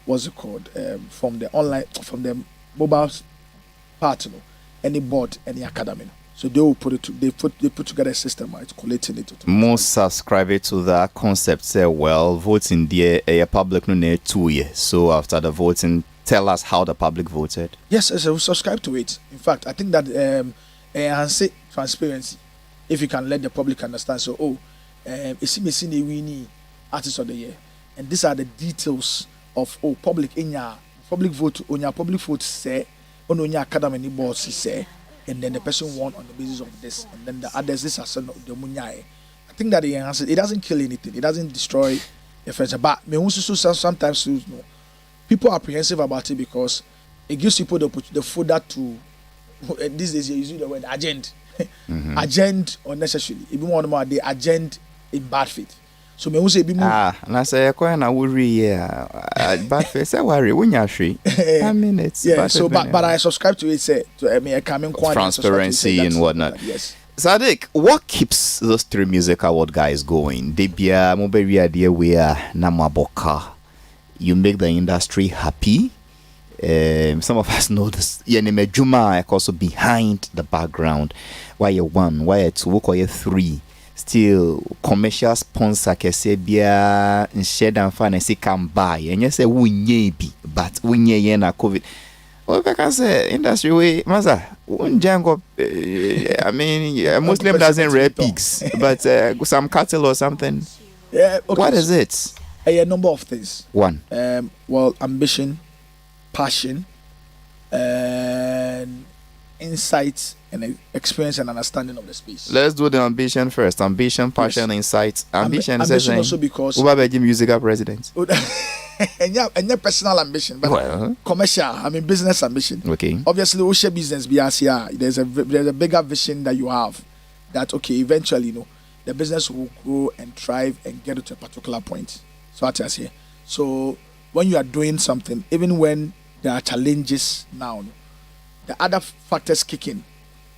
what's it called from the online, from the mobile part, any board, any academy. So they will put it. They put together a system, right, collating it. Most subscribe to that concept. Say, well, voting there, a public no near 2 years. So after the voting, tell us how the public voted. Yes, we subscribe to it. In fact, I think that enhance transparency, if you can let the public understand. So, it's the winning artist of the year, and these are the details of public in your public vote on your public vote say on your academy board say. And then the person won on the basis of this, and then the others this are the munyai. I think that it doesn't kill anything, it doesn't destroy the friends. But me also sometimes people are apprehensive about it because it gives people the fodder to these days you use the word agent. Agent unnecessarily. Even one more they agent in bad faith. So me also be more. And I say na worry bad faith. Say worry when you free. I mean it's so but I subscribe to it. Say to me coming transparency and whatnot. Yes. Sadiq, what keeps those 3 music award guys going? Debia mobile idea where namaboka. You make the industry happy. Some of us know this. Yenime Juma also behind the background. Why you 1? Why you 2? Why you 3? Still commercial sponsor can say bia and share and fan and say can buy and you say we be but we na COVID. Well, I can say industry way maza unjango. I mean, a Muslim doesn't rear pigs, but some cattle or something. Yeah. Okay, what is it? A number of things. 1. Well, ambition, passion, and insights and experience and understanding of the space. Let's do the ambition first. Ambition, passion, insights. Ambition also because Uba musical president. and your personal ambition, but commercial. I mean business ambition. Okay. Obviously, we share business. There's a bigger vision that you have. That eventually, the business will grow and thrive and get to a particular point. So what I say. So when you are doing something, even when there are challenges now, the other factors kick in.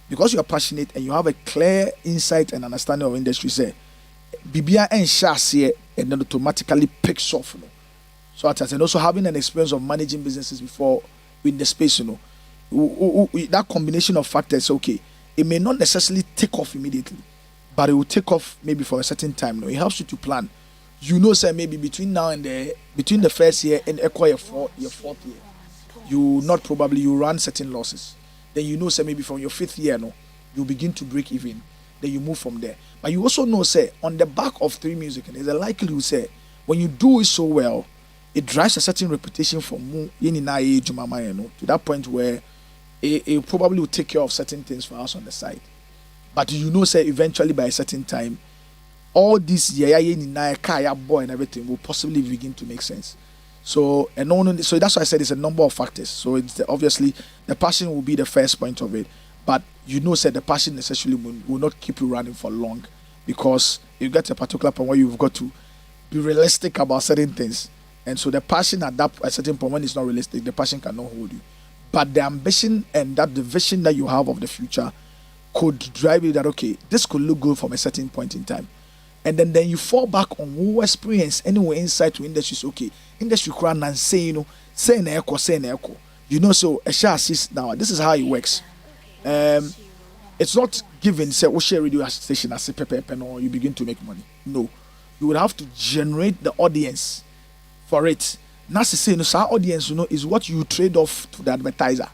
Because you are passionate and you have a clear insight and understanding of industry, say, Bibia and Shasi, and then automatically picks off. So and also having an experience of managing businesses before in the space, that combination of factors, okay, it may not necessarily take off immediately, but it will take off maybe for a certain time. It helps you to plan. Say maybe between now and between the first year and your fourth year, you run certain losses. Then say maybe from your 5th year, you begin to break even. Then you move from there. But you also say on the back of 3 music, and there's a likelihood say when you do it so well, it drives a certain reputation for mu to that point where it probably will take care of certain things for us on the side. But say eventually by a certain time, all this kaya boy and everything will possibly begin to make sense. So so that's why I said it's a number of factors. So it's obviously the passion will be the first point of it, but you know, said the passion necessarily will not keep you running for long, because you get a particular point where you've got to be realistic about certain things. And so the passion at a certain point, when it's not realistic, the passion cannot hold you. But the ambition and the vision that you have of the future could drive you that, okay, this could look good from a certain point in time. And then you fall back on who experience anyway inside to industries. Okay, industry crowd and say, say an echo. So a share assist now. This is how it works. It's not given, say, we share radio station as a pepper or you begin to make money. No. You would have to generate the audience for it. That's to say, our audience, is what you trade off to the advertiser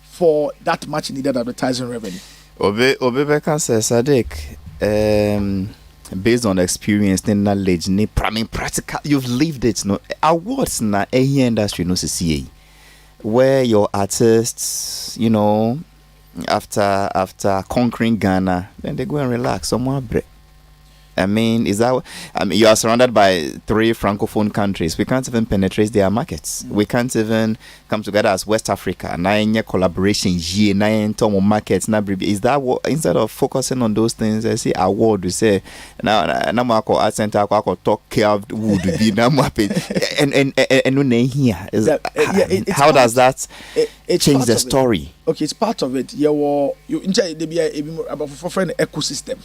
for that much needed advertising revenue. Obebeka says, Sadiq, based on experience, knowledge, practical, you've lived it. No awards na industry no see where your artists, after conquering Ghana, then they go and relax somewhere break. I mean, you are surrounded by 3 francophone countries. We can't even penetrate their markets. We can't even come together as West Africa. Nine collaboration, nine markets. Is that what, instead of focusing on those things, I see award, we say, now art center, talk care would be and here. How does that change the story? Okay, it's part of it. You enjoy about for ecosystem.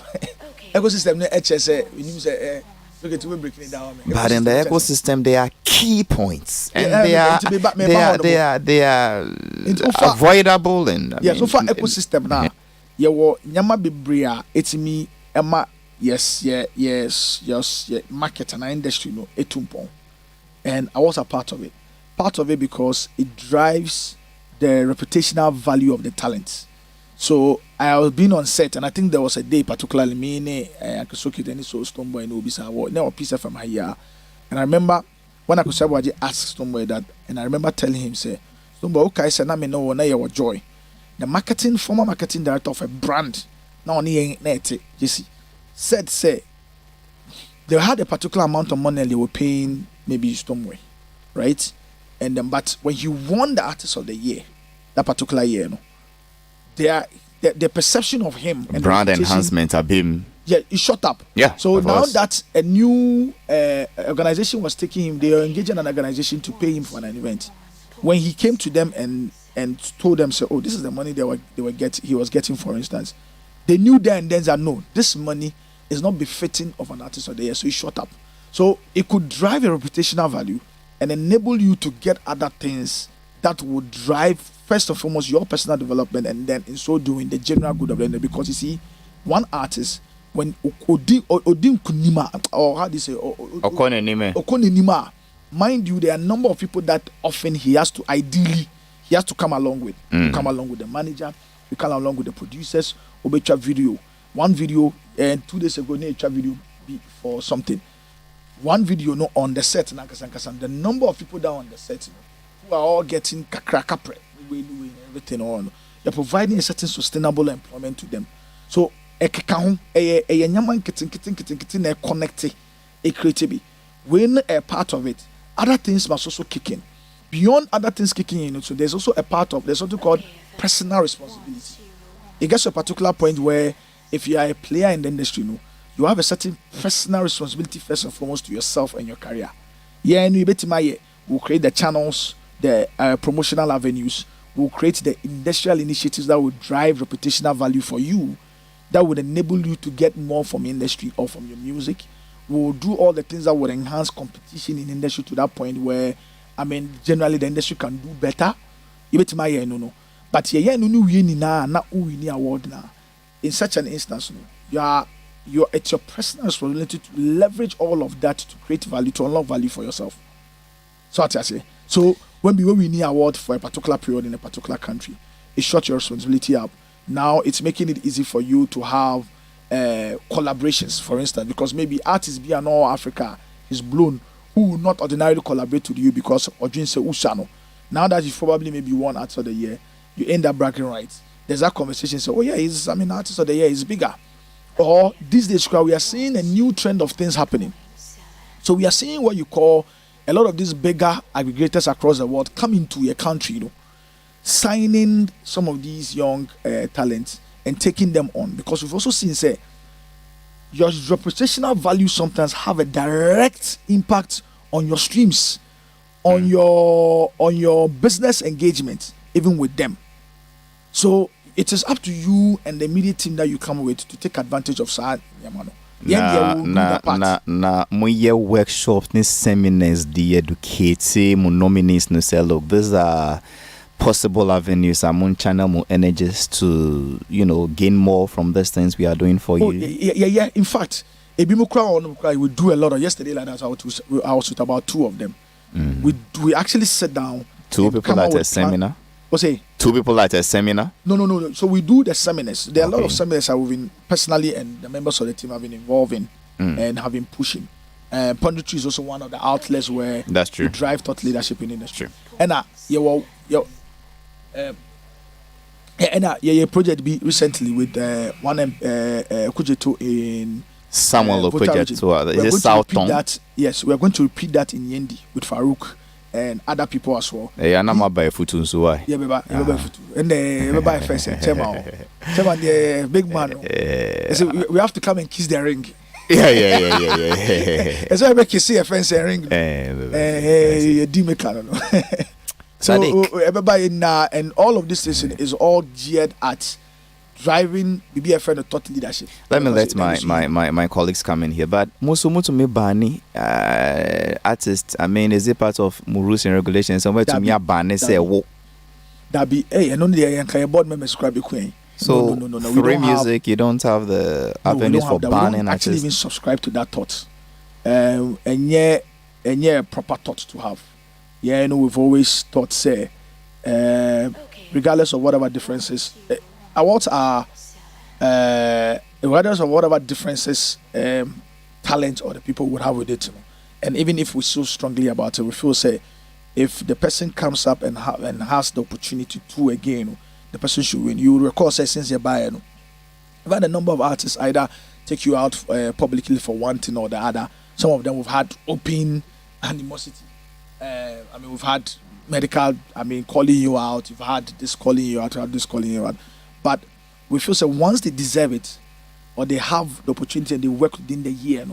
Ecosystem breaking it down. But in the ecosystem, there are key points, and they are avoidable. And so far ecosystem now, nyama bibria. It's me, Emma. Yes, market and industry, etumpon, and I was a part of it. Part of it because it drives the reputational value of the talent. So I was being on set, and I think there was a day particularly me and Akusoki Dennis so Stoneboy and Obisa were now a piece from here. And I remember when Akusawaji asked Stoneboy that, and I remember telling him, say, Stoneboy, okay, say, na me know when I was joy. The former marketing director of a brand, now on the Jesse, said, say, they had a particular amount of money they were paying maybe Stoneboy, right? And then, but when he won the artist of the year, that particular year, the perception of him and brand enhancement of him, it shot up. Yeah. So now that a new organization was taking him, they were engaging an organization to pay him for an event. When he came to them and told them, say, oh, this is the money he was getting, for instance, they knew there and then that no, this money is not befitting of an artist of the year. So it shot up. So it could drive a reputational value and enable you to get other things that would drive first and foremost your personal development, and then in so doing the general good of the industry. Because you see, one artist, when Odin Kunima, or how do you say Okonenima, mind you, there are a number of people that often he has to come along with. Come along with the manager, you come along with the producers, obecha video. One video, and 2 days ago, nature video for something. One video on the set, the number of people down on the set, who are all getting kakrakapre. Everything on, you're providing a certain sustainable employment to them. So a nyaman kitten connected a creativity. When a part of it, other things must also kick in. Beyond other things kicking in, so there's also a part of, there's something called personal responsibility. It gets to a particular point where if you are a player in the industry, you have a certain personal responsibility first and foremost to yourself and your career. We'll create the channels, the promotional avenues, will create the industrial initiatives that will drive reputational value for you, that would enable you to get more from industry or from your music. We'll do all the things that would enhance competition in industry to that point where, generally the industry can do better. But award now. In such an instance, it's your personal responsibility to leverage all of that to create value, to unlock value for yourself. So what I say. So when we win an award for a particular period in a particular country, it shot your responsibility up. Now it's making it easy for you to have collaborations, for instance, because maybe artists beyond all Africa is blown who will not ordinarily collaborate with you because Ojin say Ushano. Now that you probably maybe won artist of the year, you end up bragging rights. There's that conversation. So, artist of the year is bigger. Or these days, we are seeing a new trend of things happening. So we are seeing what you call a lot of these bigger aggregators across the world come into your country, signing some of these young talents and taking them on, because we've also seen say your reputational value sometimes have a direct impact on your streams, on your business engagement, even with them. So it is up to you and the media team that you come with to take advantage of Sahara Yamano. Na my workshops ni seminars the educate mu nominees no say look, these are possible avenues among channel more energies to gain more from these things we are doing for you. Yeah. In fact, we do a lot of yesterday like that. I was with about 2 of them. We actually sit down. 2 people at a seminar. What's it? 2 people at a seminar. No. So we do the seminars. There are a lot of seminars that we've been personally and the members of the team have been involved in and have been pushing. Punditry is also one of the outlets where that's true. We drive thought leadership in industry. And your project be recently with one Kujeto in Samuel project. So is it South Town? Yes, we are going to repeat that in Yendi with Farouk and other people as well. Yeah, I'm not by foot so why? Yeah, by foot. And by first Chairman, the big man. So we have to come and kiss the ring. Yeah. As I make you see a fence and ring. So everybody now and all of this station is all geared at driving BBFN to thought leadership. Let me let my colleagues come in here. But Musumu me bani artist. I mean, is it part of rules and regulations? Somewhere to me bani say wo. That be and only the board members subscribe queen. So no. Free music, you don't have the avenues for banning. We don't actually even subscribe to that thought. And yeah, proper thought to have. Yeah, we've always thought say, regardless of whatever differences. Awards are regardless of whatever differences talent or the people would have with it, and even if we so strongly about it, we feel say if the person comes up and has the opportunity to again, the person should win. You recall say since you're buying, we've had a number of artists either take you out publicly for one thing or the other. Some of them we've had open animosity. We've had medical. Calling you out. You've had this calling you out. This calling you out. But we feel so once they deserve it or they have the opportunity and they work within the year,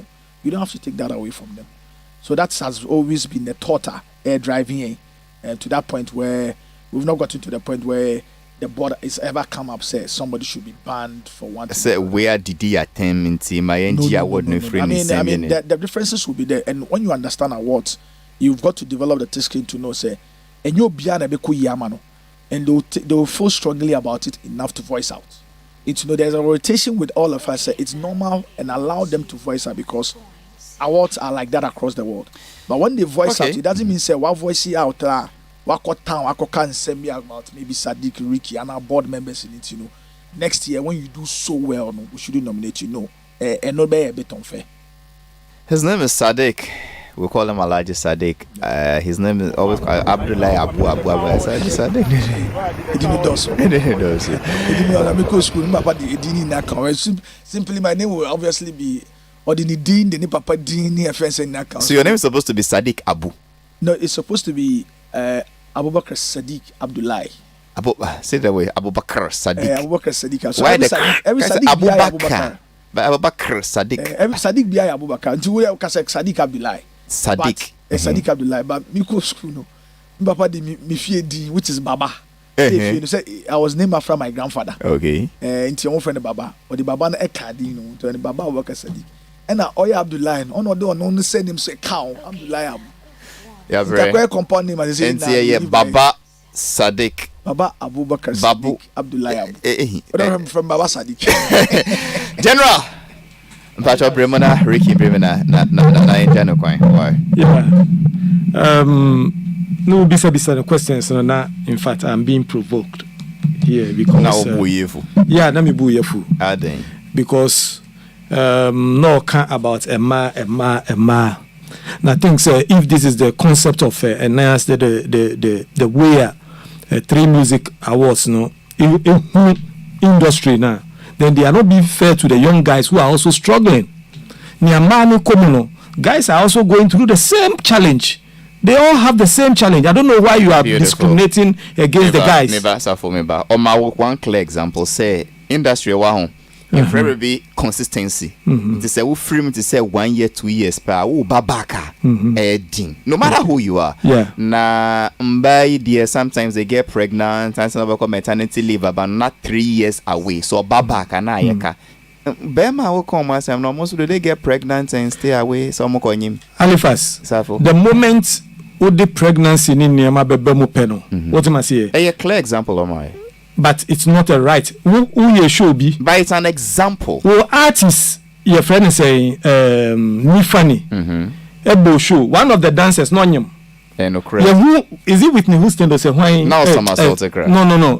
you don't have to take that away from them. So that has always been the thought air driving to that point where we've not gotten to the point where the board is ever come up say somebody should be banned for one thing. Say where did he attempt in my NG award no free? The differences will be there, and when you understand awards, you've got to develop the test to know say and you'll be an yamano. And they'll feel strongly about it enough to voice out. There's a rotation with all of us. It's normal and allow them to voice out because awards are like that across the world. But when they voice out, it doesn't mean say what voice out what town can send me about maybe Sadiq, Ricky, and our board members in it. Next year when you do so well, we should nominate and not be a bit unfair. His name is Sadiq. We call him Alaji Sadiq. His name is always Abdullah Abu Sadiq. He didn't do so. He didn't do so. Simply, my name will obviously be Odini Dean, the Papa Dean, offense in that. So your name is supposed to be Sadiq Abu? No, it's supposed to be Abubakar Sadiq Abdullah. Say that way, Abubakar Sadiq. Abubakar Sadiq. So why the every Sadiq Abubakar? Abubakar Sadiq. Every Sadiq be Abubakar. Until we have Sadiq Abdullah. Sadiq. Sadiq Abdullah. But me go school no. Papa di me fie di which is Baba. I was named after my grandfather. Okay. Into your friend Baba. Or the Baba na ekadi to the Baba Abubakar Sadiq. And now Oya Abdullah. On odo no send him say cow Abdullah. Yeah, very. Compound name as say Baba Sadiq. Baba Abubakar Sadiq Abdullah. From Baba Sadiq. General. Mpacho Bremona, Ricky Bremona, na Indiana coin. Why? Yeah. No, bisa the questions. No, in fact, I'm being provoked here because. Now, buyefu. Yeah, na me buyefu. Aden. Because no can about Emma. And I think if this is the concept of enhance the way 3 music awards, industry now. Then they are not being fair to the young guys who are also struggling. Guys are also going through the same challenge They all have the same challenge. I don't know why you are discriminating against the guys. One clear example, say industry wow. If be consistency. To say we free to say 1 year, 2 years per babaka no matter who you are. Yeah. Na mbai dear sometimes they get pregnant and some of maternity leave but not 3 years away. So babaka na yeka. Bema will come as I'm almost do they get pregnant and stay away so mo him. Halifax. The moment with the pregnancy in Niama Bebemu Peno. What am I saying? A clear example of my. But it's not a right. Who you should be? But it's an example. Well, artists, your friend is saying, Nifani, Ebo show. One of the dancers, Nonyam. No credit. Yeah, who is it Whitney Houston or say why? No, some assaulted. No.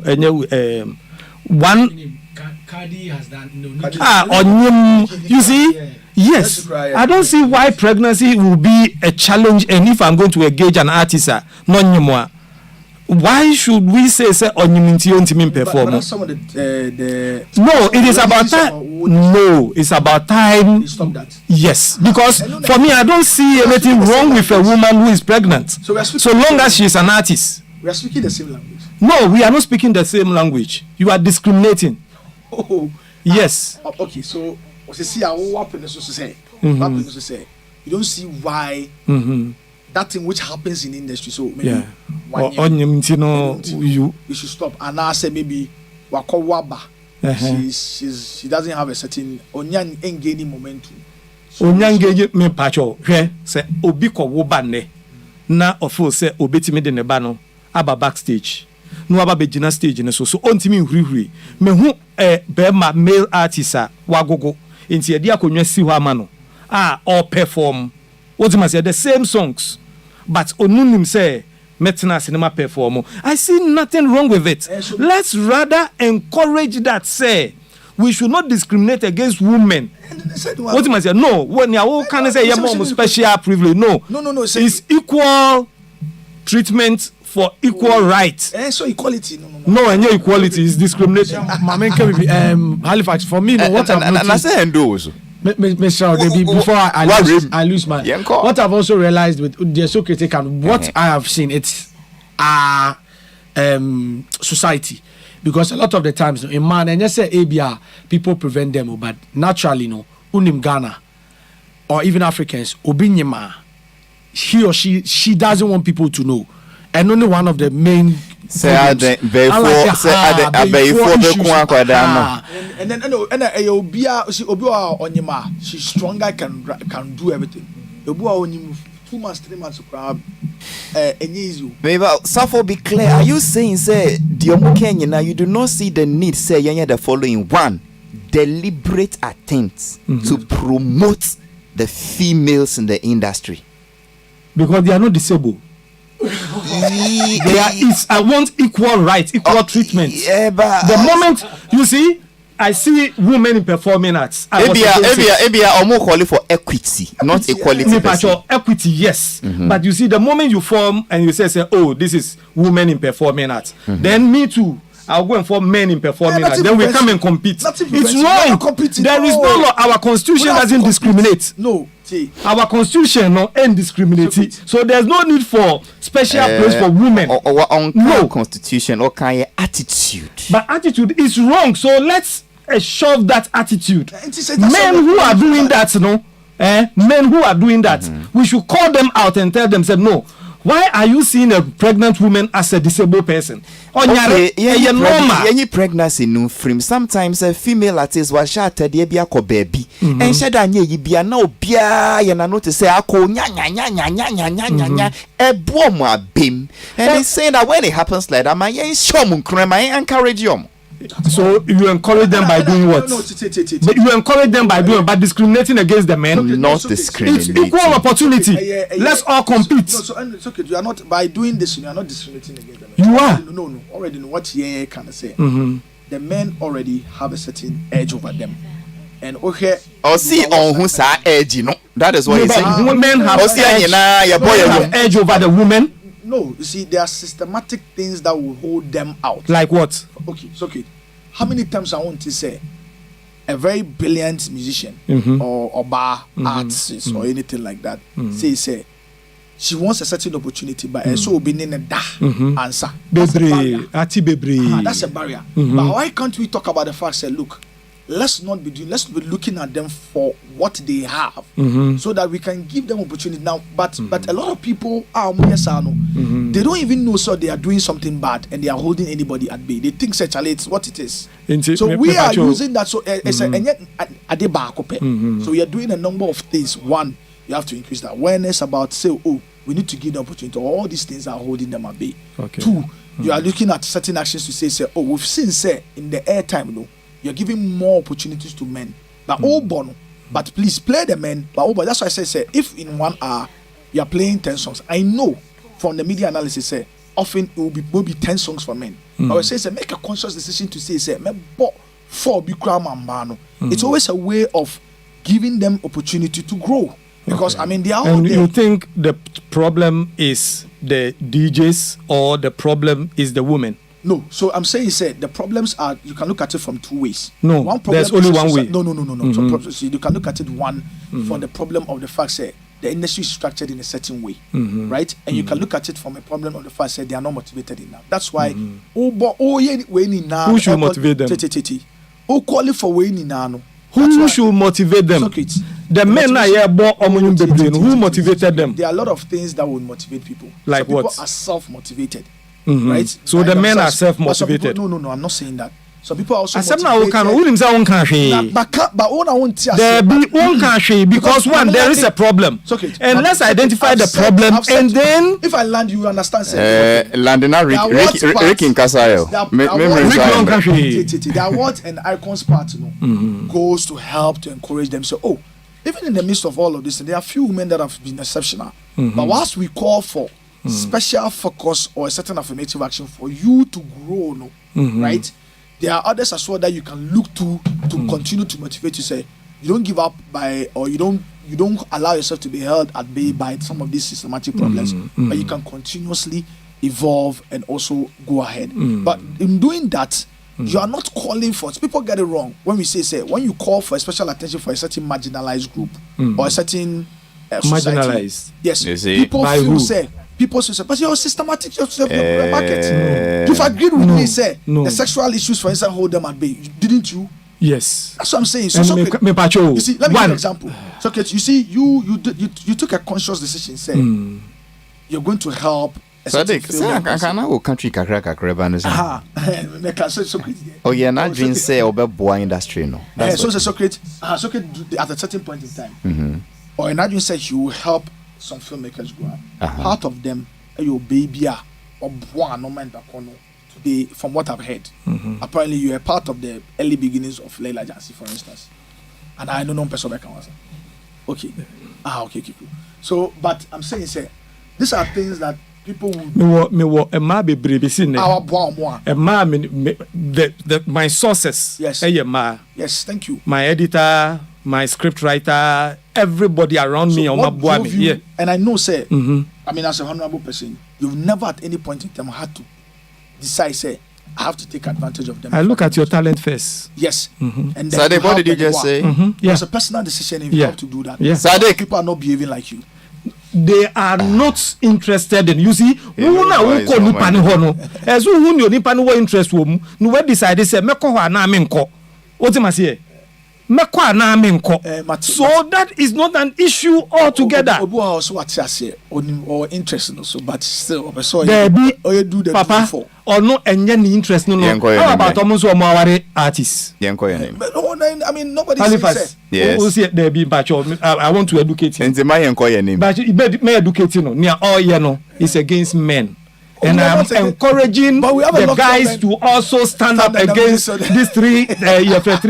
One. Cardi has done Onyam. You see? Yeah. Yes. I don't see why pregnancy will be a challenge, and if I'm going to engage an artist, Nonyamwa. Why should we say Onyam perform? But some of the no, it is about time. No, it's about time. You stop that. Yes, because for me, I don't see anything wrong with a woman who is pregnant. So long as she is an artist. We are speaking the same language. No, we are not speaking the same language. You are discriminating. Oh, yes. Okay, so see what happens to say. You don't see why. That thing which happens in the industry, so maybe you should stop. And I say maybe Waba, she doesn't have a certain onyan engaging momentum. Onyan me pacho say obiko wobane na ofo say obetimi de ne ba no aba backstage no aba begina stage ne so ontimi hurihuri me hu bema male artist wagogo enti e dia akonwa si ho ama no all perform what you must say the same songs. But onunim say metna cinema perform. I see nothing wrong with it. Let's rather encourage that. Say we should not discriminate against women. What you say? No. When you can say you more special privilege. No. It's equal treatment for equal rights. So equality. No, and your equality is discrimination. Halifax for me. What I say those. Before I lose my what I've also realized with the so critical what I have seen it's society, because a lot of the times in man and you say ABR people prevent them, but naturally unim Ghana or even Africans obinyema he or she doesn't want people to know, and only one of the main and then Obia Onyema, she's stronger, can do everything. Obua Onyim 2 months, 3 months maybe Safo be clear. Are you saying say Diomu now you do not see the need say the following one deliberate attempts to promote the females in the industry because they are not disabled? I want equal rights, equal treatment. Yeah, but the moment you see, I see women in performing arts. Ebia almost calling for equity, not equality. Equity, yes. But you see, the moment you form and you say, oh, this is women in performing arts, then me too. I'll go and form men in performing arts. Then we come and compete. It's wrong. There is no law. Our constitution doesn't discriminate. No. Our constitution no discriminating. So there's no need for special place for women. No constitution or kind of attitude. But attitude is wrong. So let's shove that attitude. Men who are doing that, men who are doing that, we should call them out and tell them, say, no. Why are you seeing a pregnant woman as a disabled person? Any pregnancy no frame. Sometimes a female artist was shot at the baby. And said, I be a no beer, and I know to say, I call nya a boom beam. And they say that when it happens like that, my shom crema, I encourage you. So you encourage them by doing what? But you encourage them by doing by discriminating against the men. Not discriminating. It's equal opportunity. Let's all compete. So it's okay. You are not by doing this. You are not discriminating against them. You are. No. Already know what you can say. The men already have a certain edge over them. And okay. Or see on who's our edge, That is what he's saying. Women have edge over the women. No, you see, there are systematic things that will hold them out. Like what? Okay, it's okay. How many times I want to say a very brilliant musician or bar artist or anything like that say she wants a certain opportunity, but so be in a answer. That's a barrier. But why can't we talk about the fact that look, let's be looking at them for what they have, so that we can give them opportunity now. But a lot of people are they don't even know, so they are doing something bad and they are holding anybody at bay. They think sexually it's what it is. So we are using that. So it's so we are doing a number of things. One, you have to increase the awareness about, say, oh, we need to give the opportunity. All these things are holding them at bay. Okay. Two, you are looking at certain actions to say, oh, we've seen, say, in the airtime, you're giving more opportunities to men. But but please play the men. But that's why I say, if in 1 hour you are playing 10 songs, I know from the media analysis, say, often it will be 10 songs for men. I would say, make a conscious decision to say, it's always a way of giving them opportunity to grow. Because I mean, they are. And you think the problem is the DJs or the problem is the women? No. So I'm saying, the problems are, you can look at it from 2 ways. No, one problem there's only one way. No. So you can look at it for the problem of the fact that the industry is structured in a certain way, right? And you can look at it from a problem of the fact that they are not motivated enough. That's why who should motivate them? Who call it for winning now? Who should motivate them? The men are here, who motivated them? There are a lot of things that would motivate people. Like some what? People are self-motivated, right? So the men are self-motivated. No, I'm not saying that. Some people are also motivated. Because one, there is a problem. And let's identify the problem, and then if I land, you understand. Landina Rick in Casayo. The awards and icons part goes to help to encourage them. So, even in the midst of all of this, there are few women that have been exceptional. But whilst we call for special focus or a certain affirmative action for you to grow, right? There are others as well that you can look to continue to motivate you. Say you don't give up or you don't allow yourself to be held at bay by some of these systematic problems, but you can continuously evolve and also go ahead. But in doing that, you are not calling for it. People get it wrong when we say when you call for a special attention for a certain marginalized group or a certain society. Marginalized. Yes, people by feel who? People say, but you're systematic market. You've agreed with me, say the sexual issues, for instance, hold them at bay. Didn't you? Yes. That's what I'm saying. So, you see, let me give you an example. So, you see, you took a conscious decision, say you're going to help. So I can country kakra. Oh yeah, not dream say about boy industry no. So Socrates at a certain point in time, or another says you will help some filmmakers grow up. Part of them, your baby or one today, from what I've heard, apparently you are part of the early beginnings of Leila Jansi, for instance. And I don't know person I can answer. Okay. Okay, cool. So, but I'm saying, these are things that people would. My sources. Yes. Yes, thank you. My editor, my script writer, everybody around me on my boy. Yeah. And I know, I mean, as a honorable person, you've never at any point in time had to decide, I have to take advantage of them. I look at your talent first. Yes. And Sadiq, what did you just say? It's a personal decision if you have to do that. Yeah. Sadiq, people are not behaving like you. They are not interested in, you see, who as who you nipa interest wom no we decide say meko ho ana me nko otimase meko ana me nko so that is not an issue altogether. Obu also what say or interest no so but still there be papa or no enye ni interest no how about omo so omo aware artists I mean nobody says yes there be but I want to educate you and my yenko your name but me educate you no near all you know is against men. And I'm encouraging the guys to also stand up against these three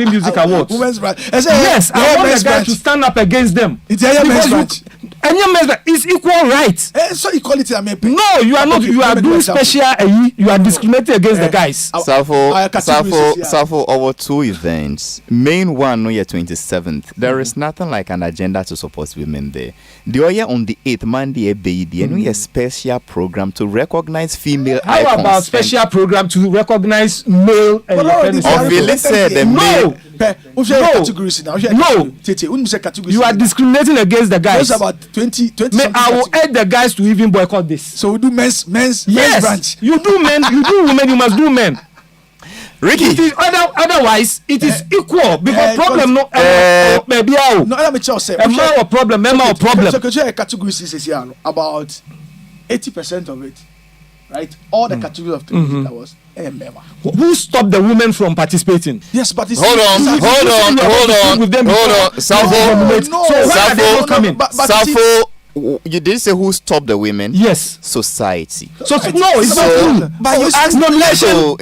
music awards. Yes, I want the guys to stand up against them. It's it's equal rights. So equality, no, you are not. You are doing special. You are discriminating against the guys. Safo, over 2 events. Main one, no, 27th. There is nothing like an agenda to support women there. The other on the 8th, Monday, baby, and we a special program to recognize female icons. How about special program to recognize male? Obviously, said the male. No, you are discriminating against the guys. About 20 I will urge the guys to even boycott this. So we do men's branch. You do men, you do women, you must do men. Ricky. Otherwise, it is equal because problem no baby no let me tell you a problem so could you category is about 80% of it, right? All the categories of things that was who stopped the women from participating? Yes, but it's hold on. Safo, you didn't say who stopped the women. Yes, society. So no, it's not true. But you asked nomination.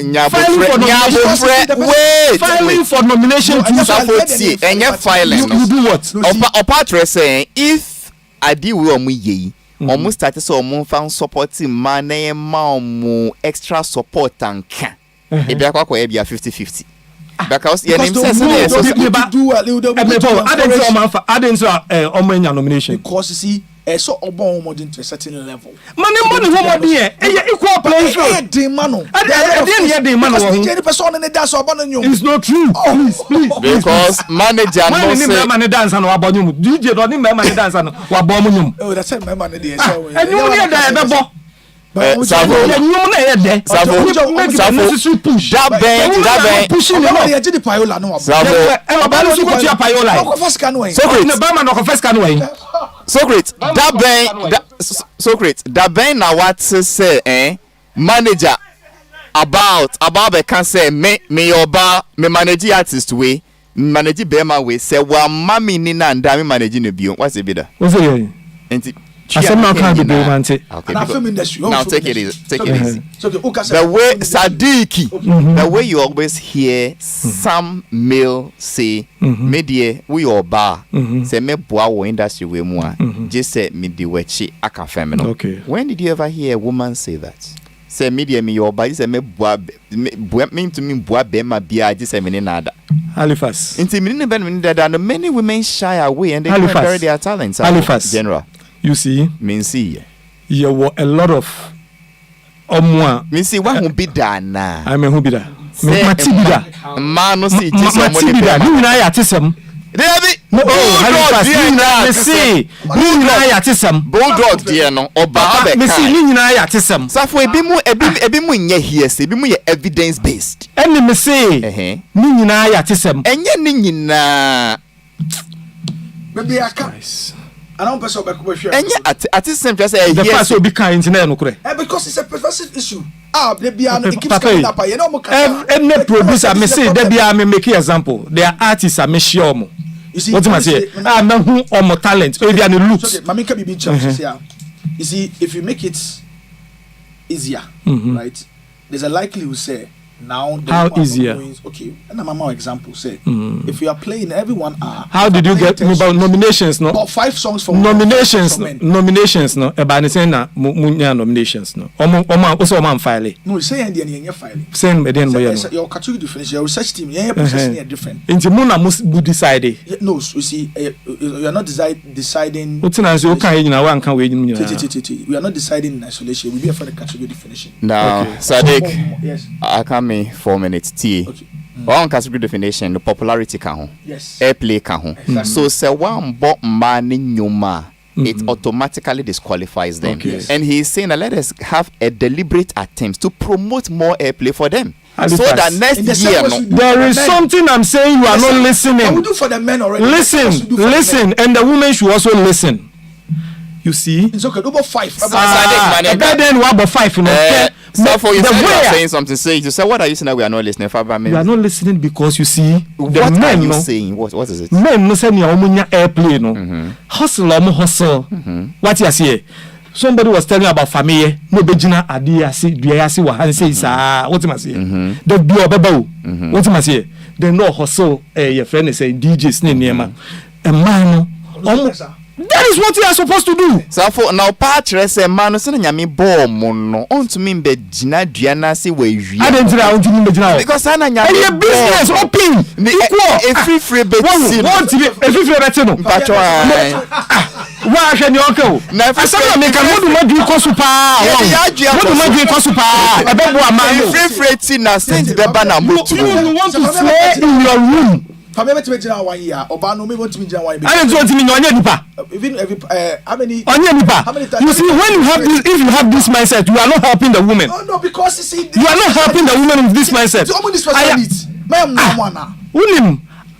Filing for nomination to Safo and you're filing. You do what? Apart from saying if I deal with me. Almost started so almost found supporting man extra support and can. If you are 50-50. Because your name says I didn't nomination. Because you see, so more to a certain level. Money, equal playing field. It's not true. Please. Because manager money dance and DJ don't money dance and oh, that's my money there. Safo, that na what say manager about the can say me oba me manage artist way manage bema way say wa mami ni na nda me manage no bio what's it be da what's it now can't be romantic. Okay, now take it easy. The way Sadiki, the way you always hear some male say, "Media, we or bar, say me boa industry we more." Just say me di wechi aka feminine. Okay. When did you ever hear a woman say that? Say media me your bar, say me boa mean to me boa be ma bia just say me nada. Halifax. Inti me ne ben that and many women shy away and they can't bury their talents. Halifax. General. You see, you were a lot of see what who be done. I mean, who be that? Matibida. Man, no see, Matibida. You and I at some. Bulldog, dear, no, or Baba, Missy, you and I at some. Safo, a bit here, say, be evidence based. And me say, you and I at some. And yet, maybe I can't. I don't person back over here. And yet, at this same just the first will be kind no because it's a pervasive issue. It keeps coming up. You know, every producer may say that I may make an example. Their artists are sure. You see, what am I saying? I'm not who or more talent. Maybe I need looks. You see, if you make it easier, right? There's a likelihood say now how easier? Okay, and I'm more example say if you are playing everyone are. How did you get about nominations? No, about 5 songs for nominations. Nominations. No, about saying na munya nominations. No, also file. No, say and file. Saying then your category different. Your research team, process different. Into Muna must decide. No, you see, you are not deciding. What's an answer? Okay, you know, one can wait. We are not deciding in isolation. We be for the category definition. Now, Sadiq, yes, I come in 4 minutes. T. Okay. One category definition, the popularity can yes, airplay can so say one bought money nyuma. It automatically disqualifies them. Okay. Yes. And he's saying that let us have a deliberate attempt to promote more airplay for them. So that next year, there is something I'm saying you are not listening. We do for the men already. Listen, and the women should also listen. You see? It's okay, over 5. Then what about 5? So for you saying something, say you say what are you saying that we are not listening? You are not listening because you see what the men are you saying? What is it? Men no say ni omunya airplay no. Hustle. What you say? Somebody was telling about family. No bejina adiasi, duasi wa han say sa. What you say? The do obeba. What you say? They no hustle. Your friend is saying DJs ni niema. A man that is what you are supposed to do. So for now, patch say man, so na nyame ball mono. On to me be jina duana se we wi. I don't know to me jina. Because na nyame. And business open. A free bet. Want to a free bet no. Patch Wa hwe ni onko. Na asama me kan modu madu ikosu pa. Modu madu ikosu pa. Ebebo amano. Free ti na sent be ba na motu. You want to slay in your room. For me, to me, 1 year. Obano, me want to me 1 year. I don't want to mean on nipa. Even every how many? On nipa. How many times? You see, when you have this, if you have this mindset, you are not helping the woman. No, because you see, you are not helping the woman with this mindset.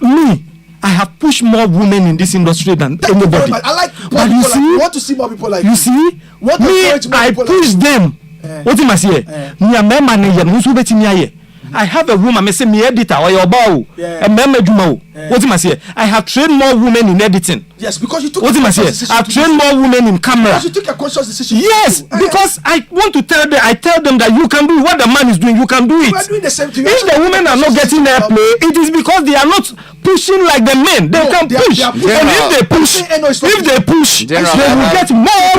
Me, I have pushed more women in this industry than anybody. I like, but you see, you want to see more people like you see, me, I push them. What you must say? Me a man, I have a woman, I say me editor or your bow, a member Jumo. What you must say? I have trained more women in editing. Yes, because you took what you must say? I've trained more women in camera. Because you took a conscious decision. Yes, because I want to tell them, I tell them that you can do what the man is doing, you can do it. You are doing the same thing. If the women are not getting their play, it is because they are not pushing like the men. They can push. And if they push, they will get more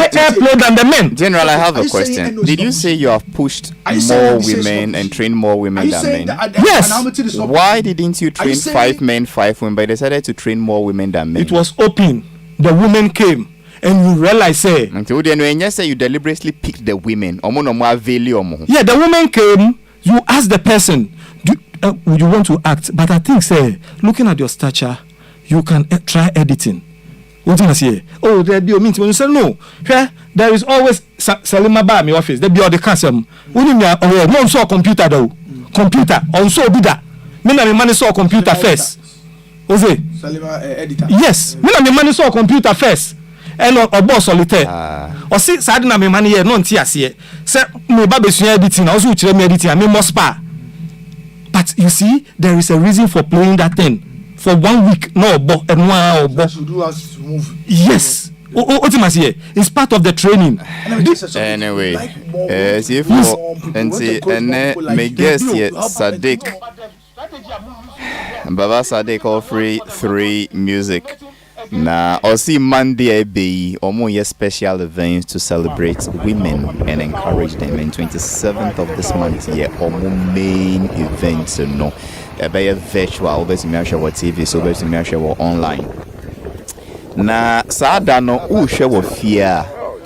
airplay than the men. General, I have a question. Did you say you have pushed more women and trained more women than men? Yes. Why didn't you train 5 men, 5 women, but decided to train more women than men? It was open. The women came. And you realize, say, you deliberately picked the women. Yeah, the women came. You ask the person, would you want to act? But I think, say, looking at your stature, you can try editing. What do you say? Oh, there be a meeting. When you say no, there is always Salima by my office. There be all the custom. No, saw computer though. Computer on so be that. Me na me money saw computer first. What's it? Salima editor. Yes, me na me money saw computer first. And or boss solitaire. Or see, sad na me money here, no tia see. Say me ba be editing. Also uchire me editing. Me must spa. But you see, there is a reason for playing that thing. For 1 week, no, and 1 hour. Yes. It's part of the training. Anyway, my guest here, Sadiq. Baba Sadiq offering 3 music. Now, also Monday be almost special events to celebrate women and encourage them. In 27th of this month, main events, no. Be virtual, over to me show TV, so over to me show online. Na sada no u show fear.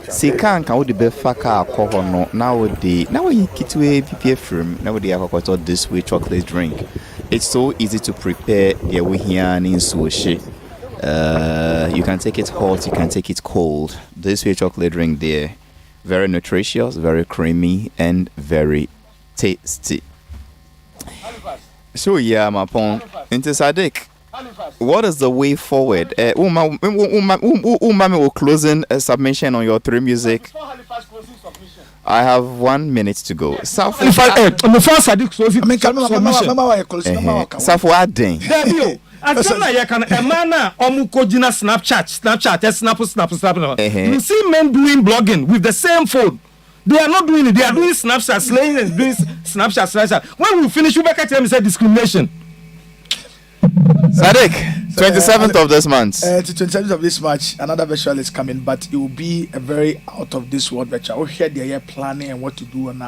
Sika nka wo de be faka akọ no na wo kitwe PPF from na wo de akokoto this way chocolate drink. It's so easy to prepare the way here in sushi. You can take it hot, you can take it cold. This way chocolate drink there, very nutritious, very creamy, and very tasty. So yeah, my point. Into Sadiq, what is the way forward? We're closing a submission on your 3 music. I have 1 minute to go. Safo Aden. Snapchat. You see men doing blogging with the same phone. They are not doing it. They are doing Snapchat, slaying and doing Snapchat. When we finish, we back at them say discrimination. Sadiq, 27th of this month. To 27th of this March, another virtual is coming, but it will be a very out of this world virtual. We share the year planning and what to do, and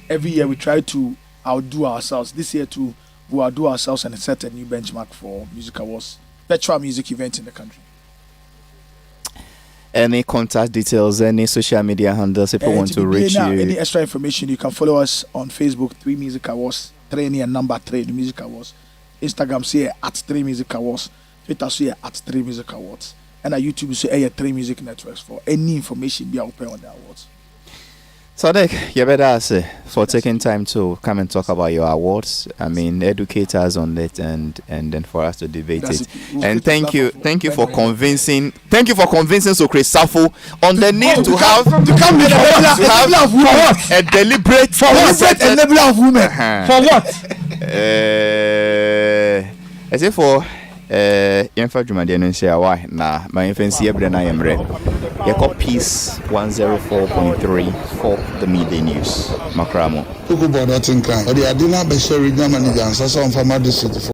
every year we try to outdo ourselves. This year too, we outdo ourselves and set a new benchmark for music awards, virtual music event in the country. Any contact details, any social media handles, if people want to reach you. Any extra information, you can follow us on Facebook, 3 Music Awards, 3 and number 3, the Music Awards. Instagram say at 3 Music Awards, Twitter say at 3 Music Awards, and at YouTube say 3 Music Networks for any information be open on the awards. Sadiq, you better say for taking time to come and talk about your awards. I mean, educate us on it and then for us to debate it. And thank you for convincing Sokre Safo on the need to have a deliberate enabler of women. For what? I say for Yenfa Jumadi no say why na my fancy ebre na yemre. Yeko Peace 104.3 for the Midday News. Makramo. Kuku bodo tinkan. Odi adina be share regional manager and so on farmer district.